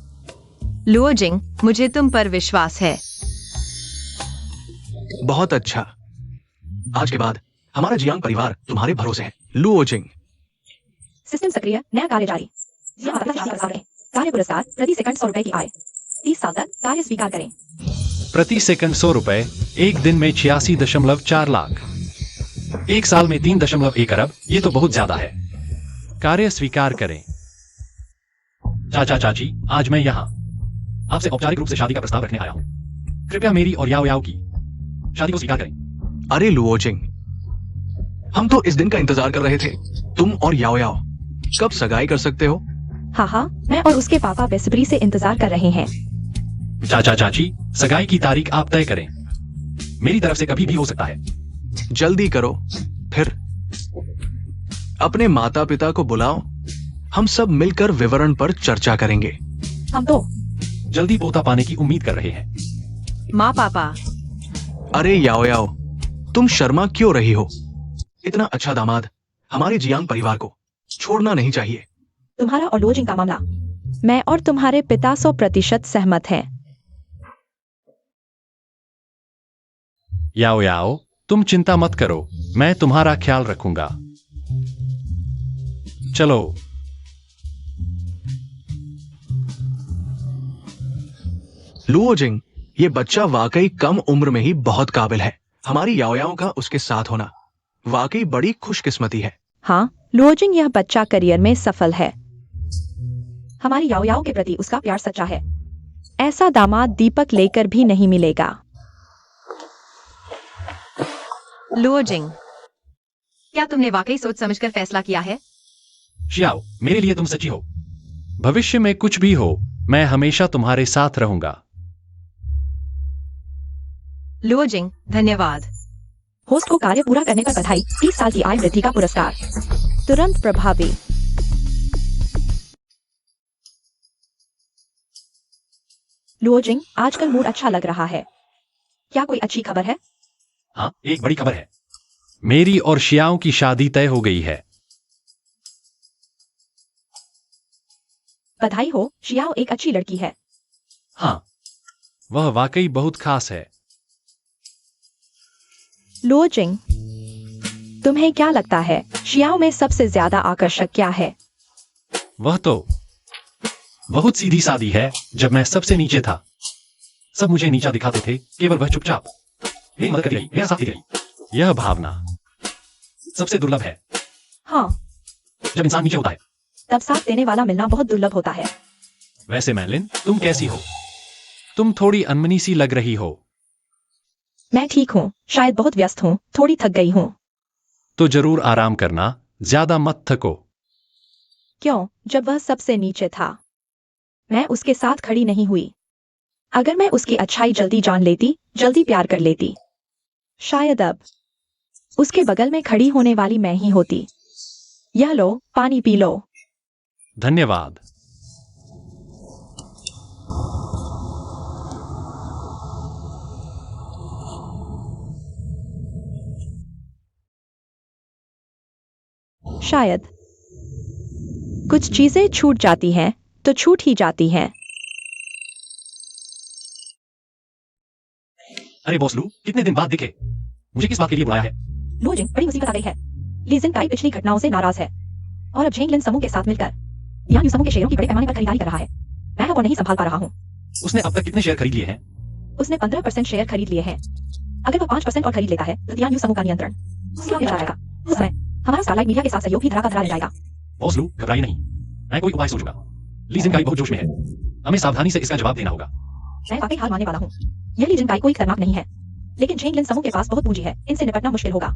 लुओजिंग, मुझे तुम पर विश्वास है। बहुत अच्छा। आज के बाद हमारा जियांग परिवार तुम्हारे भरोसे है। लुओजिंग। सिस्टम सक्रिय, नया कार्य जारी। कार्य पुरस्कार प्रति सेकंड 100 रुपए की आय। 30 साल तक कार्य स्वीकार करें। प्रति सेकंड 100 रुपए, एक दिन में 86.4 लाख, एक साल में 3.1 अरब। ये तो बहुत ज्यादा है। कार्य स्वीकार करें। चाचा चाची, आज मैं यहाँ आपसे औपचारिक रूप से शादी का प्रस्ताव रखने आया हूँ। कृपया मेरी और याओ याओ की शादी को स्वीकार करें। अरे लुओजिंग, हम तो इस दिन का इंतजार कर रहे थे। तुम और याओ याओ कब सगाई कर सकते हो? हाँ, मैं और उसके पापा बेसब्री से इंतजार कर रहे हैं। चाचा चाची, सगाई की तारीख आप तय करें। मेरी तरफ से कभी भी हो सकता है। जल्दी करो। फिर अपने माता पिता को बुलाओ, हम सब मिलकर विवरण पर चर्चा करेंगे। हम तो जल्दी पोता पाने की उम्मीद कर रहे हैं। माँ पापा, अरे याओ याओ, तुम शर्मा क्यों रही हो? इतना अच्छा दामाद हमारे जियांग परिवार को छोड़ना नहीं चाहिए। तुम्हारा और लुओजिंग का मामला, मैं और तुम्हारे पिता 100% सहमत हैं। याओ याओ, तुम चिंता मत करो, मैं तुम्हारा ख्याल रखूंगा। चलो। लुओजिंग, ये बच्चा वाकई कम उम्र में ही बहुत काबिल है। हमारी याओ याओ का उसके साथ होना वाकई बड़ी खुशकिस्मती है। हाँ लुओजिंग, यह बच्चा करियर में सफल है। हमारी याओ याओ के प्रति उसका प्यार सच्चा है। ऐसा दामाद दीपक लेकर भी नहीं मिलेगा। लुओजिंग, क्या तुमने वाकई सोच समझकर फैसला किया है? शियाओ, मेरे लिए तुम सच्ची हो। भविष्य में कुछ भी हो, मैं हमेशा तुम्हारे साथ रहूंगा। लुओजिंग, धन्यवाद। होस्ट को कार्य पूरा करने पर बधाई। 30 साल की आय वृद्धि का पुरस्कार तुरंत प्रभावी। लुओजिंग, आजकल मूड अच्छा लग रहा है। क्या कोई अच्छी खबर है? हाँ, एक बड़ी खबर है। मेरी और शियाओं की शादी तय हो गई है। बधाई हो, शियाओ एक अच्छी लड़की है। हाँ, वह वाकई बहुत खास है। लुओजिंग, तुम्हें क्या लगता है शियाओ में सबसे ज्यादा आकर्षक क्या है? वह तो बहुत सीधी सादी है। जब मैं सबसे नीचे था, सब मुझे नीचा दिखाते थे, केवल वह चुपचाप मेरी मदद कर गई, मेरा साथ दे गई। यह भावना सबसे दुर्लभ है। हाँ, जब इंसान नीचे होता है। तब साथ देने वाला मिलना बहुत दुर्लभ होता है। वैसे मैलिन, तुम कैसी हो? तुम थोड़ी अनमनी सी लग रही हो। मैं ठीक हूँ, शायद बहुत व्यस्त हूँ, थोड़ी थक गई हूँ। तो जरूर आराम करना, ज्यादा मत थको। क्यों? जब वह सबसे नीचे था, मैं उसके साथ खड़ी नहीं हुई। अगर मैं उसकी अच्छाई जल्दी जान लेती, जल्दी प्यार कर लेती, शायद अब उसके बगल में खड़ी होने वाली मैं ही होती। यह लो, पानी पी लो। धन्यवाद। शायद कुछ चीजें छूट जाती हैं तो छूट ही जाती हैं। अरे बॉस लू, कितने दिन बाद दिखे। मुझे किस बात के लिए बुलाया है? लुओजिंग, बड़ी मुसीबत आ गई है। ली जिनकाई पिछली घटनाओं से नाराज है और अब झेंगलिन समूह के साथ मिलकर यहाँ समूह के शेयरों की बड़े पैमाने पर खरीदारी कर रहा है। मैं अब और नहीं संभाल पा रहा हूँ। उसने अब तक कितने शेयर खरीद लिए हैं? उसने 15% शेयर खरीद लिए हैं। अगर वह 5% और खरीद लेता है तो तियान यू समूह का नियंत्रण उसके हाथ में चला जाएगा। उस समय हमारा स्टारलाइट मीडिया के साथ सहयोग भी धरा का धरा रह जाएगा। बॉस लू, घबराइए नहीं, मैं कोई उपाय सोचूंगा। ली जिनकाई बहुत जोश में है, हमें सावधानी से इसका जवाब देना होगा। मैं वाकई हार मानने वाला हूँ। यह ली जिनकाई कोई खतरनाक नहीं है। लेकिन झेंगलिन समूह के पास बहुत पूंजी है, इनसे निपटना मुश्किल होगा।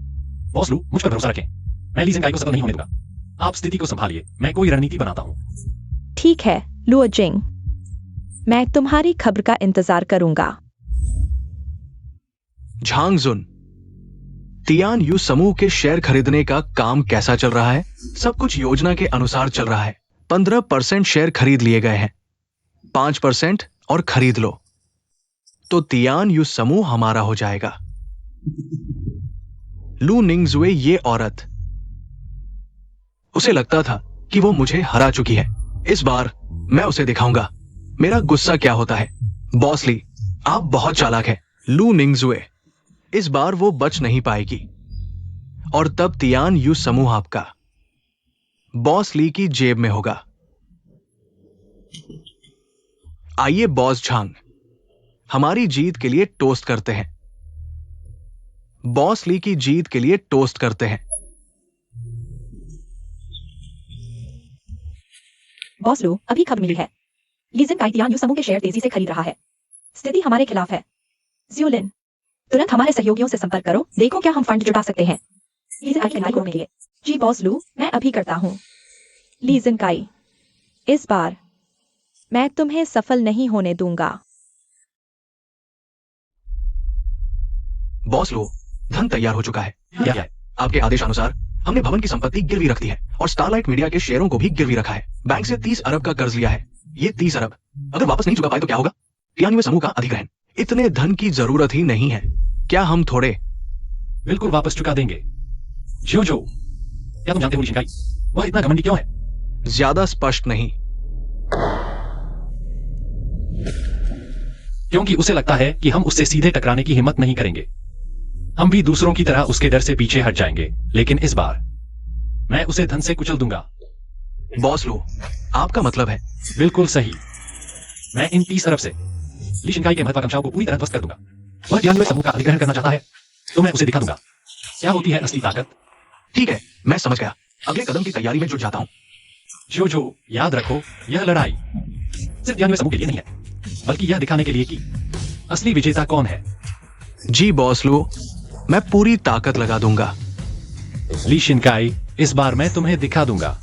बॉस लू, मुझ पर भरोसा रखें। मैं ली जिंगाई को सफल नहीं होने दूंगा। आप स्थिति को संभालिए, मैं कोई रणनीति बनाता हूँ। ठीक है, लुओ जिंग। मैं तुम्हारी खबर का इंतजार करूंगा। झांग जुन, तियान यू समूह के शेयर खरीदने का काम कैसा चल रहा है? सब कुछ योजना के अनुसार चल रहा है। 15% शेयर खरीद लिए गए हैं। 5% और खरीद लो तो तियान यू समूह हमारा हो जाएगा। लू निंगजुए ये औरत, उसे लगता था कि वो मुझे हरा चुकी है। इस बार मैं उसे दिखाऊंगा मेरा गुस्सा क्या होता है। बॉस ली, आप बहुत चालाक हैं। लू निंगजुए, इस बार वो बच नहीं पाएगी और तब तियान यू समूह आपका बॉस ली की जेब में होगा। आइए बॉस झांग, हमारी जीत के लिए टोस्ट करते हैं। बॉस ली की जीत के लिए टोस्ट करते हैं। बॉस लू, अभी खबर मिली है। लीजिन काई तियान यू समूह के शेयर तेजी से खरीद रहा है। स्थिति हमारे खिलाफ है। ज्यूलिन, तुरंत हमारे सहयोगियों से संपर्क करो, देखो क्या हम फंड जुटा सकते हैं। लीजिन काई के नाम लिए। जी बॉस लू, मैं अभी करता हूं। लीजिन काई, इस बार मैं तुम्हें सफल नहीं होने दूंगा। बॉस लो, धन तैयार हो चुका है। क्या है? आपके आदेशानुसार हमने भवन की संपत्ति गिरवी रख दी है और स्टारलाइट मीडिया के शेयरों को भी गिरवी रखा है। बैंक से 30 अरब का कर्ज लिया है। ये 30 अरब अगर वापस नहीं चुका पाए तो क्या होगा? तियान समूह का अधिग्रहण। इतने धन की जरूरत ही नहीं है। क्या हम थोड़े बिल्कुल वापस चुका देंगे। जो क्या तुम जानते हो ली जिंगाई, वह इतना घमंडी क्यों है? ज्यादा स्पष्ट नहीं। क्योंकि उसे लगता है कि हम उससे सीधे टकराने की हिम्मत नहीं करेंगे। हम भी दूसरों की तरह उसके डर से पीछे हट जाएंगे, लेकिन इस बार मैं उसे धन से कुचल दूंगा। बॉस लो, आपका मतलब है? बिल्कुल सही। मैं इन 30 अरब से ली शिंकाई के महत्वाकांक्षाओं को पूरी तरह ध्वस्त कर दूंगा। वह तियान समूह का अधिग्रहण करना चाहता है तो मैं उसे दिखा दूंगा क्या होती है असली ताकत। ठीक है, मैं समझ गया। अगले कदम की तैयारी में जुट जाता हूं। जो याद रखो, यह लड़ाई सिर्फ तियान समूह के लिए नहीं है, बल्कि यह दिखाने के लिए कि असली विजेता कौन है। जी बॉस लो, मैं पूरी ताकत लगा दूंगा। ली शिनकाई, इस बार मैं तुम्हें दिखा दूंगा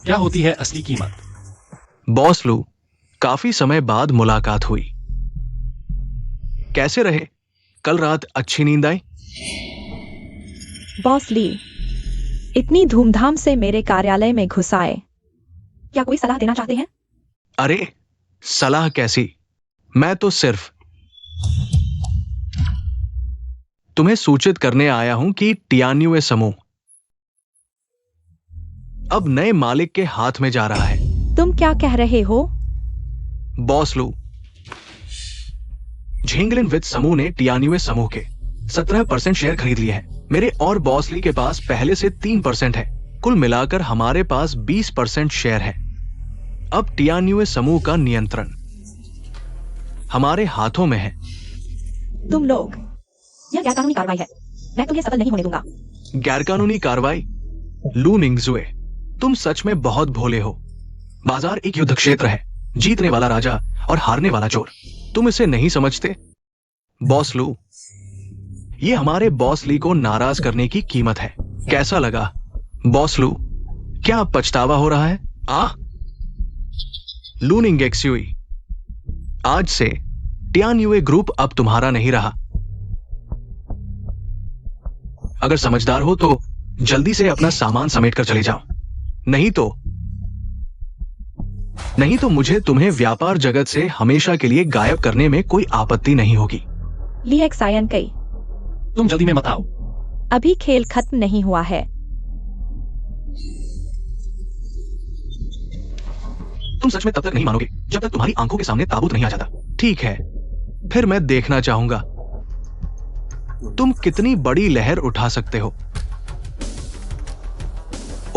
क्या होती है असली कीमत। बॉस लो, काफी समय बाद मुलाकात हुई। कैसे रहे? कल रात अच्छी नींद आई? बॉस ली, इतनी धूमधाम से मेरे कार्यालय में घुस आए। क्या कोई सलाह देना चाहते हैं? अरे सलाह कैसी, मैं तो सिर्फ तुम्हें सूचित करने आया हूं कि टियान्युए समूह अब नए मालिक के हाथ में जा रहा है। तुम क्या कह रहे हो? बॉस लू, झेंगलिन वित्त समूह ने टियान्युए समूह के 17% शेयर खरीद लिए हैं। मेरे और बॉस ली के पास पहले से 3% है। कुल मिलाकर हमारे पास 20% शेयर है। अब टियान्युए समूह का नियंत्रण हमारे हाथों में है। तुम लोग, यह गैरकानूनी कार्रवाई है। मैं तुम्हें सफल नहीं होने दूंगा। गैरकानूनी कार्रवाई? लू निंगजुए, तुम सच में बहुत भोले हो। बाजार एक युद्ध क्षेत्र है, जीतने वाला राजा और हारने वाला चोर। तुम इसे नहीं समझते? बॉस लू, ये हमारे बॉस ली को नाराज करने की कीमत है। कैसा लगा बॉस लू? क्या पछतावा हो रहा है? लू निंगेक्सुई, आज से टियान्युए ग्रुप अब तुम्हारा नहीं रहा। अगर समझदार हो तो जल्दी से अपना सामान समेट कर चले जाओ, नहीं तो मुझे तुम्हें व्यापार जगत से हमेशा के लिए गायब करने में कोई आपत्ति नहीं होगी। लिएक सायन कई, तुम जल्दी में मत आओ। अभी खेल खत्म नहीं हुआ है। तुम सच में तब तक नहीं मानोगे जब तक तुम्हारी आंखों के सामने ताबूत नहीं आ जाता। ठीक है, फिर मैं देखना चाहूंगा तुम कितनी बड़ी लहर उठा सकते हो।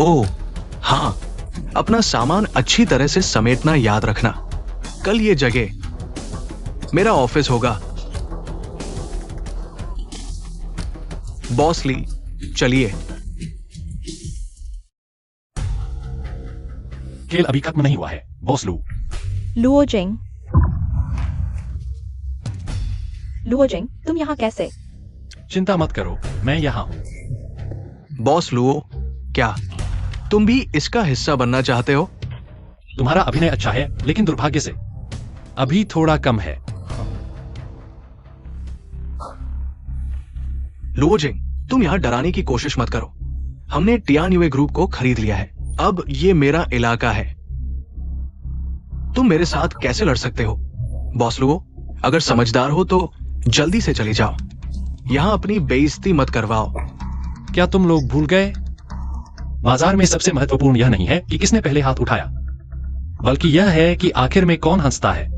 ओह हां, अपना सामान अच्छी तरह से समेटना याद रखना। कल ये जगह मेरा ऑफिस होगा। बॉस ली, चलिए। खेल अभी खत्म नहीं हुआ है बॉस लू। लुओ जिंग, लुओजिंग, तुम यहाँ कैसे? चिंता मत करो, मैं यहाँ हूँ। बॉस लुओ, क्या तुम भी इसका हिस्सा बनना चाहते हो? तुम्हारा अभिनय अच्छा है, लेकिन दुर्भाग्य से अभी थोड़ा कम है। लुओजिंग, तुम यहाँ डराने की कोशिश मत करो। हमने टियान्युए ग्रुप को खरीद लिया है। अब ये मेरा इलाका है। तुम मेरे साथ कैसे लड़ सकते हो? बॉस लुओ, अगर समझदार हो तो जल्दी से चले जाओ। यहाँ अपनी बेइज्जती मत करवाओ। क्या तुम लोग भूल गए? बाजार में सबसे महत्वपूर्ण यह नहीं है कि किसने पहले हाथ उठाया, बल्कि यह है कि आखिर में कौन हंसता है।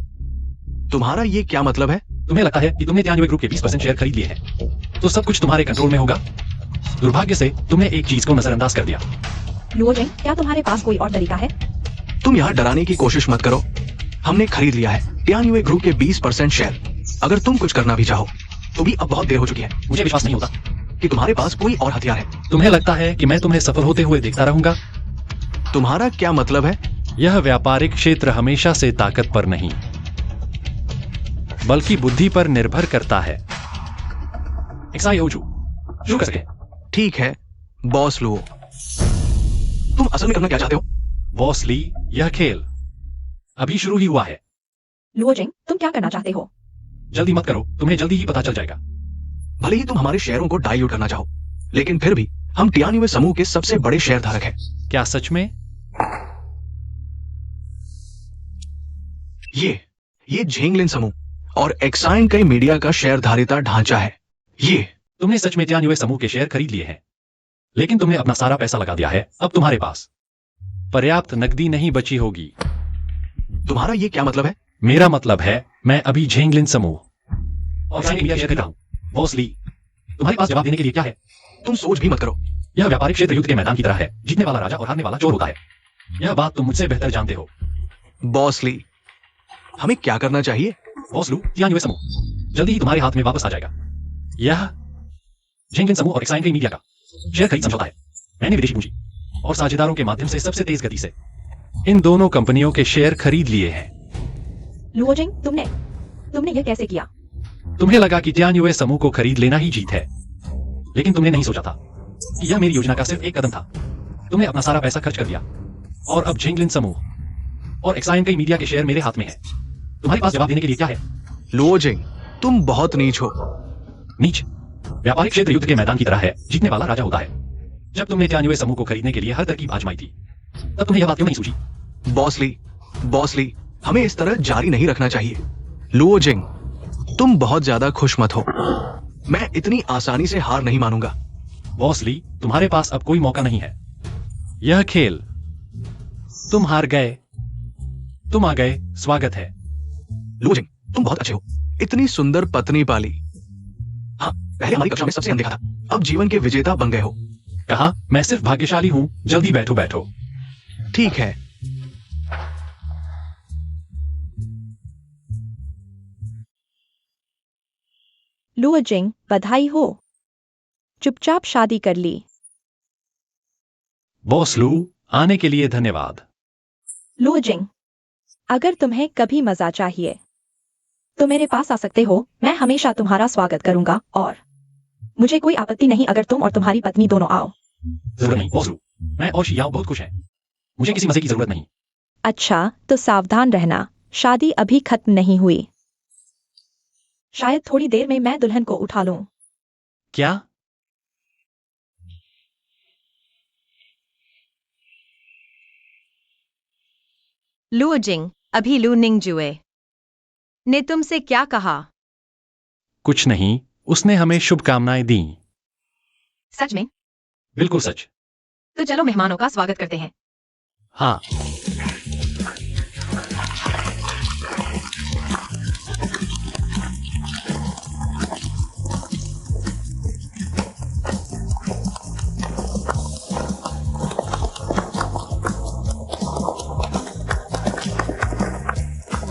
तुम्हारा ये क्या मतलब है? तुम्हें लगता है कि तुमने टियान्युए ग्रुप के 20% शेयर खरीद लिए हैं, तो सब कुछ तुम्हारे कंट्रोल में होगा। दुर्भाग्य से तुमने एक चीज को नजरअंदाज कर दिया। लुओजिंग, क्या तुम्हारे पास कोई और तरीका है? तुम यहाँ डराने की कोशिश मत करो। हमने खरीद लिया है टियान्युए ग्रुप के 20% शेयर। अगर तुम कुछ करना भी चाहो तो भी अब बहुत देर हो चुकी है मुझे विश्वास नहीं होता। कि तुम्हारे पास कोई और हथियार है। तुम्हें लगता है कि मैं तुम्हें सफल होते हुए देखता रहूंगा? तुम्हारा क्या मतलब है? यह व्यापारिक क्षेत्र हमेशा से ताकत पर नहीं, बल्कि बुद्धि पर निर्भर करता है। एक्साई हो शुरू कर सके। ठीक है बॉस लुओ, तुम असल में करना क्या चाहते हो? बॉस ली, यह खेल अभी शुरू ही हुआ है। लुओजिंग, तुम क्या करना चाहते हो? जल्दी मत करो, तुम्हें जल्दी ही पता चल जाएगा। भले ही तुम हमारे शेयरों को डाइल्यूट करना चाहो, लेकिन फिर भी हम टियान्युए समूह के सबसे बड़े शेयर धारक हैं। क्या सच में? ये झेंगलिन समूह और एक्साइन कई मीडिया का शेयर धारिता ढांचा है। ये तुमने सच में टियान्युए समूह के शेयर खरीद लिए हैं, लेकिन तुमने अपना सारा पैसा लगा दिया है। अब तुम्हारे पास पर्याप्त नकदी नहीं बची होगी। तुम्हारा ये क्या मतलब है? मेरा मतलब है, मैं अभी झेंगलिन समूह और एक्साइन मीडिया शेयर खरीद रहा हूं। बॉस ली, तुम्हारे पास जवाब देने के लिए क्या है? तुम सोच भी मत करो। यह व्यापारिक क्षेत्र युद्ध के मैदान की तरह है। जीतने वाला राजा और हारने वाला चोर होता है। यह बात तुम मुझसे बेहतर जानते हो। बॉस ली, हमें क्या करना चाहिए? बॉस लू, टियान्युए समूह जल्दी ही तुम्हारे हाथ में वापस आ जाएगा। यह झेंगलिन समूह और एक्साइन मीडिया का शेयर खरीद समझौता है। मैंने विदेशी पूंजी और साझेदारों के माध्यम से सबसे तेज गति से इन दोनों कंपनियों के शेयर खरीद लिए हैं। लुओजिंग, तुमने यह कैसे किया? तुम्हें लगा कि टियान्युए समूह को खरीद लेना ही जीत है, लेकिन तुमने नहीं सोचा था कि यह मेरी योजना का सिर्फ एक कदम था। तुमने अपना सारा पैसा खर्च कर दिया और अब झेंगलिन समूह और एक्साइन कई मीडिया के शेयर मेरे हाथ में है। तुम्हारे पास जवाब देने के लिए क्या है? लुओजिंग, तुम बहुत नीच हो। नीच? व्यापारिक क्षेत्र युद्ध के मैदान की तरह है। जीतने वाला राजा होता है। जब तुमने टियान्युए समूह को खरीदने के लिए हर तरकीब आजमाई थी, तब तुमने यह बात क्यों नहीं सूझी? बॉस ली, हमें इस तरह जारी नहीं रखना चाहिए। लुओजिंग, तुम बहुत ज्यादा खुश मत हो। मैं इतनी आसानी से हार नहीं मानूंगा। बॉस ली, तुम्हारे पास अब कोई मौका नहीं है। यह खेल, तुम हार गए, तुम आ गए, स्वागत है। लुओजिंग, तुम बहुत अच्छे हो। इतनी सुंदर पत्नी पाली। हाँ, पहले हमारी कक्षा में सबसे अनदेखा था, अब जीवन के विजेता बन गए हो। कहा, मैं सिर्फ भाग्यशाली हूं। जल्दी बैठो। ठीक है। लुओजिंग, बधाई हो। चुपचाप शादी कर ली। बॉस लू, आने के लिए धन्यवाद। लुओजिंग, अगर तुम्हें कभी मजा चाहिए तो मेरे पास आ सकते हो। मैं हमेशा तुम्हारा स्वागत करूंगा और मुझे कोई आपत्ति नहीं अगर तुम और तुम्हारी पत्नी दोनों आओ। जरूरत नहीं बॉस लू, मैं और शियाओ बहुत खुश हैं। मुझे किसी मजे की जरूरत नहीं। अच्छा, तो सावधान रहना, शादी अभी खत्म नहीं हुई। शायद थोड़ी देर में मैं दुल्हन को उठा लूं। क्या? लुओजिंग, अभी लू निंगजुए ने तुमसे क्या कहा? कुछ नहीं, उसने हमें शुभकामनाएं दी। सच में? बिल्कुल सच। तो चलो मेहमानों का स्वागत करते हैं। हाँ।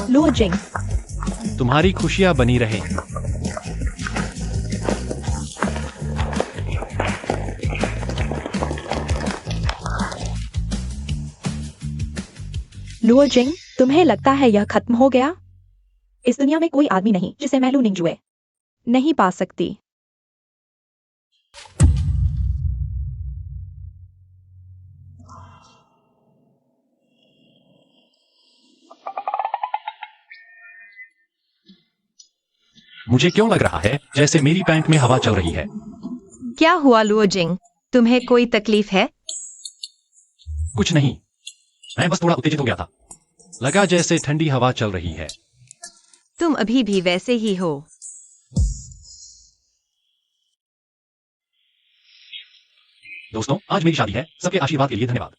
लुओजिंग, तुम्हारी खुशियां बनी रहे। लुओजिंग, तुम्हें लगता है यह खत्म हो गया? इस दुनिया में कोई आदमी नहीं जिसे मैं लू निंगजुए नहीं पा सकती। मुझे क्यों लग रहा है जैसे मेरी पैंट में हवा चल रही है? क्या हुआ लुओजिंग, तुम्हें कोई तकलीफ है? कुछ नहीं, मैं बस थोड़ा उत्तेजित हो गया था। लगा जैसे ठंडी हवा चल रही है। तुम अभी भी वैसे ही हो। दोस्तों, आज मेरी शादी है। सबके आशीर्वाद के लिए धन्यवाद।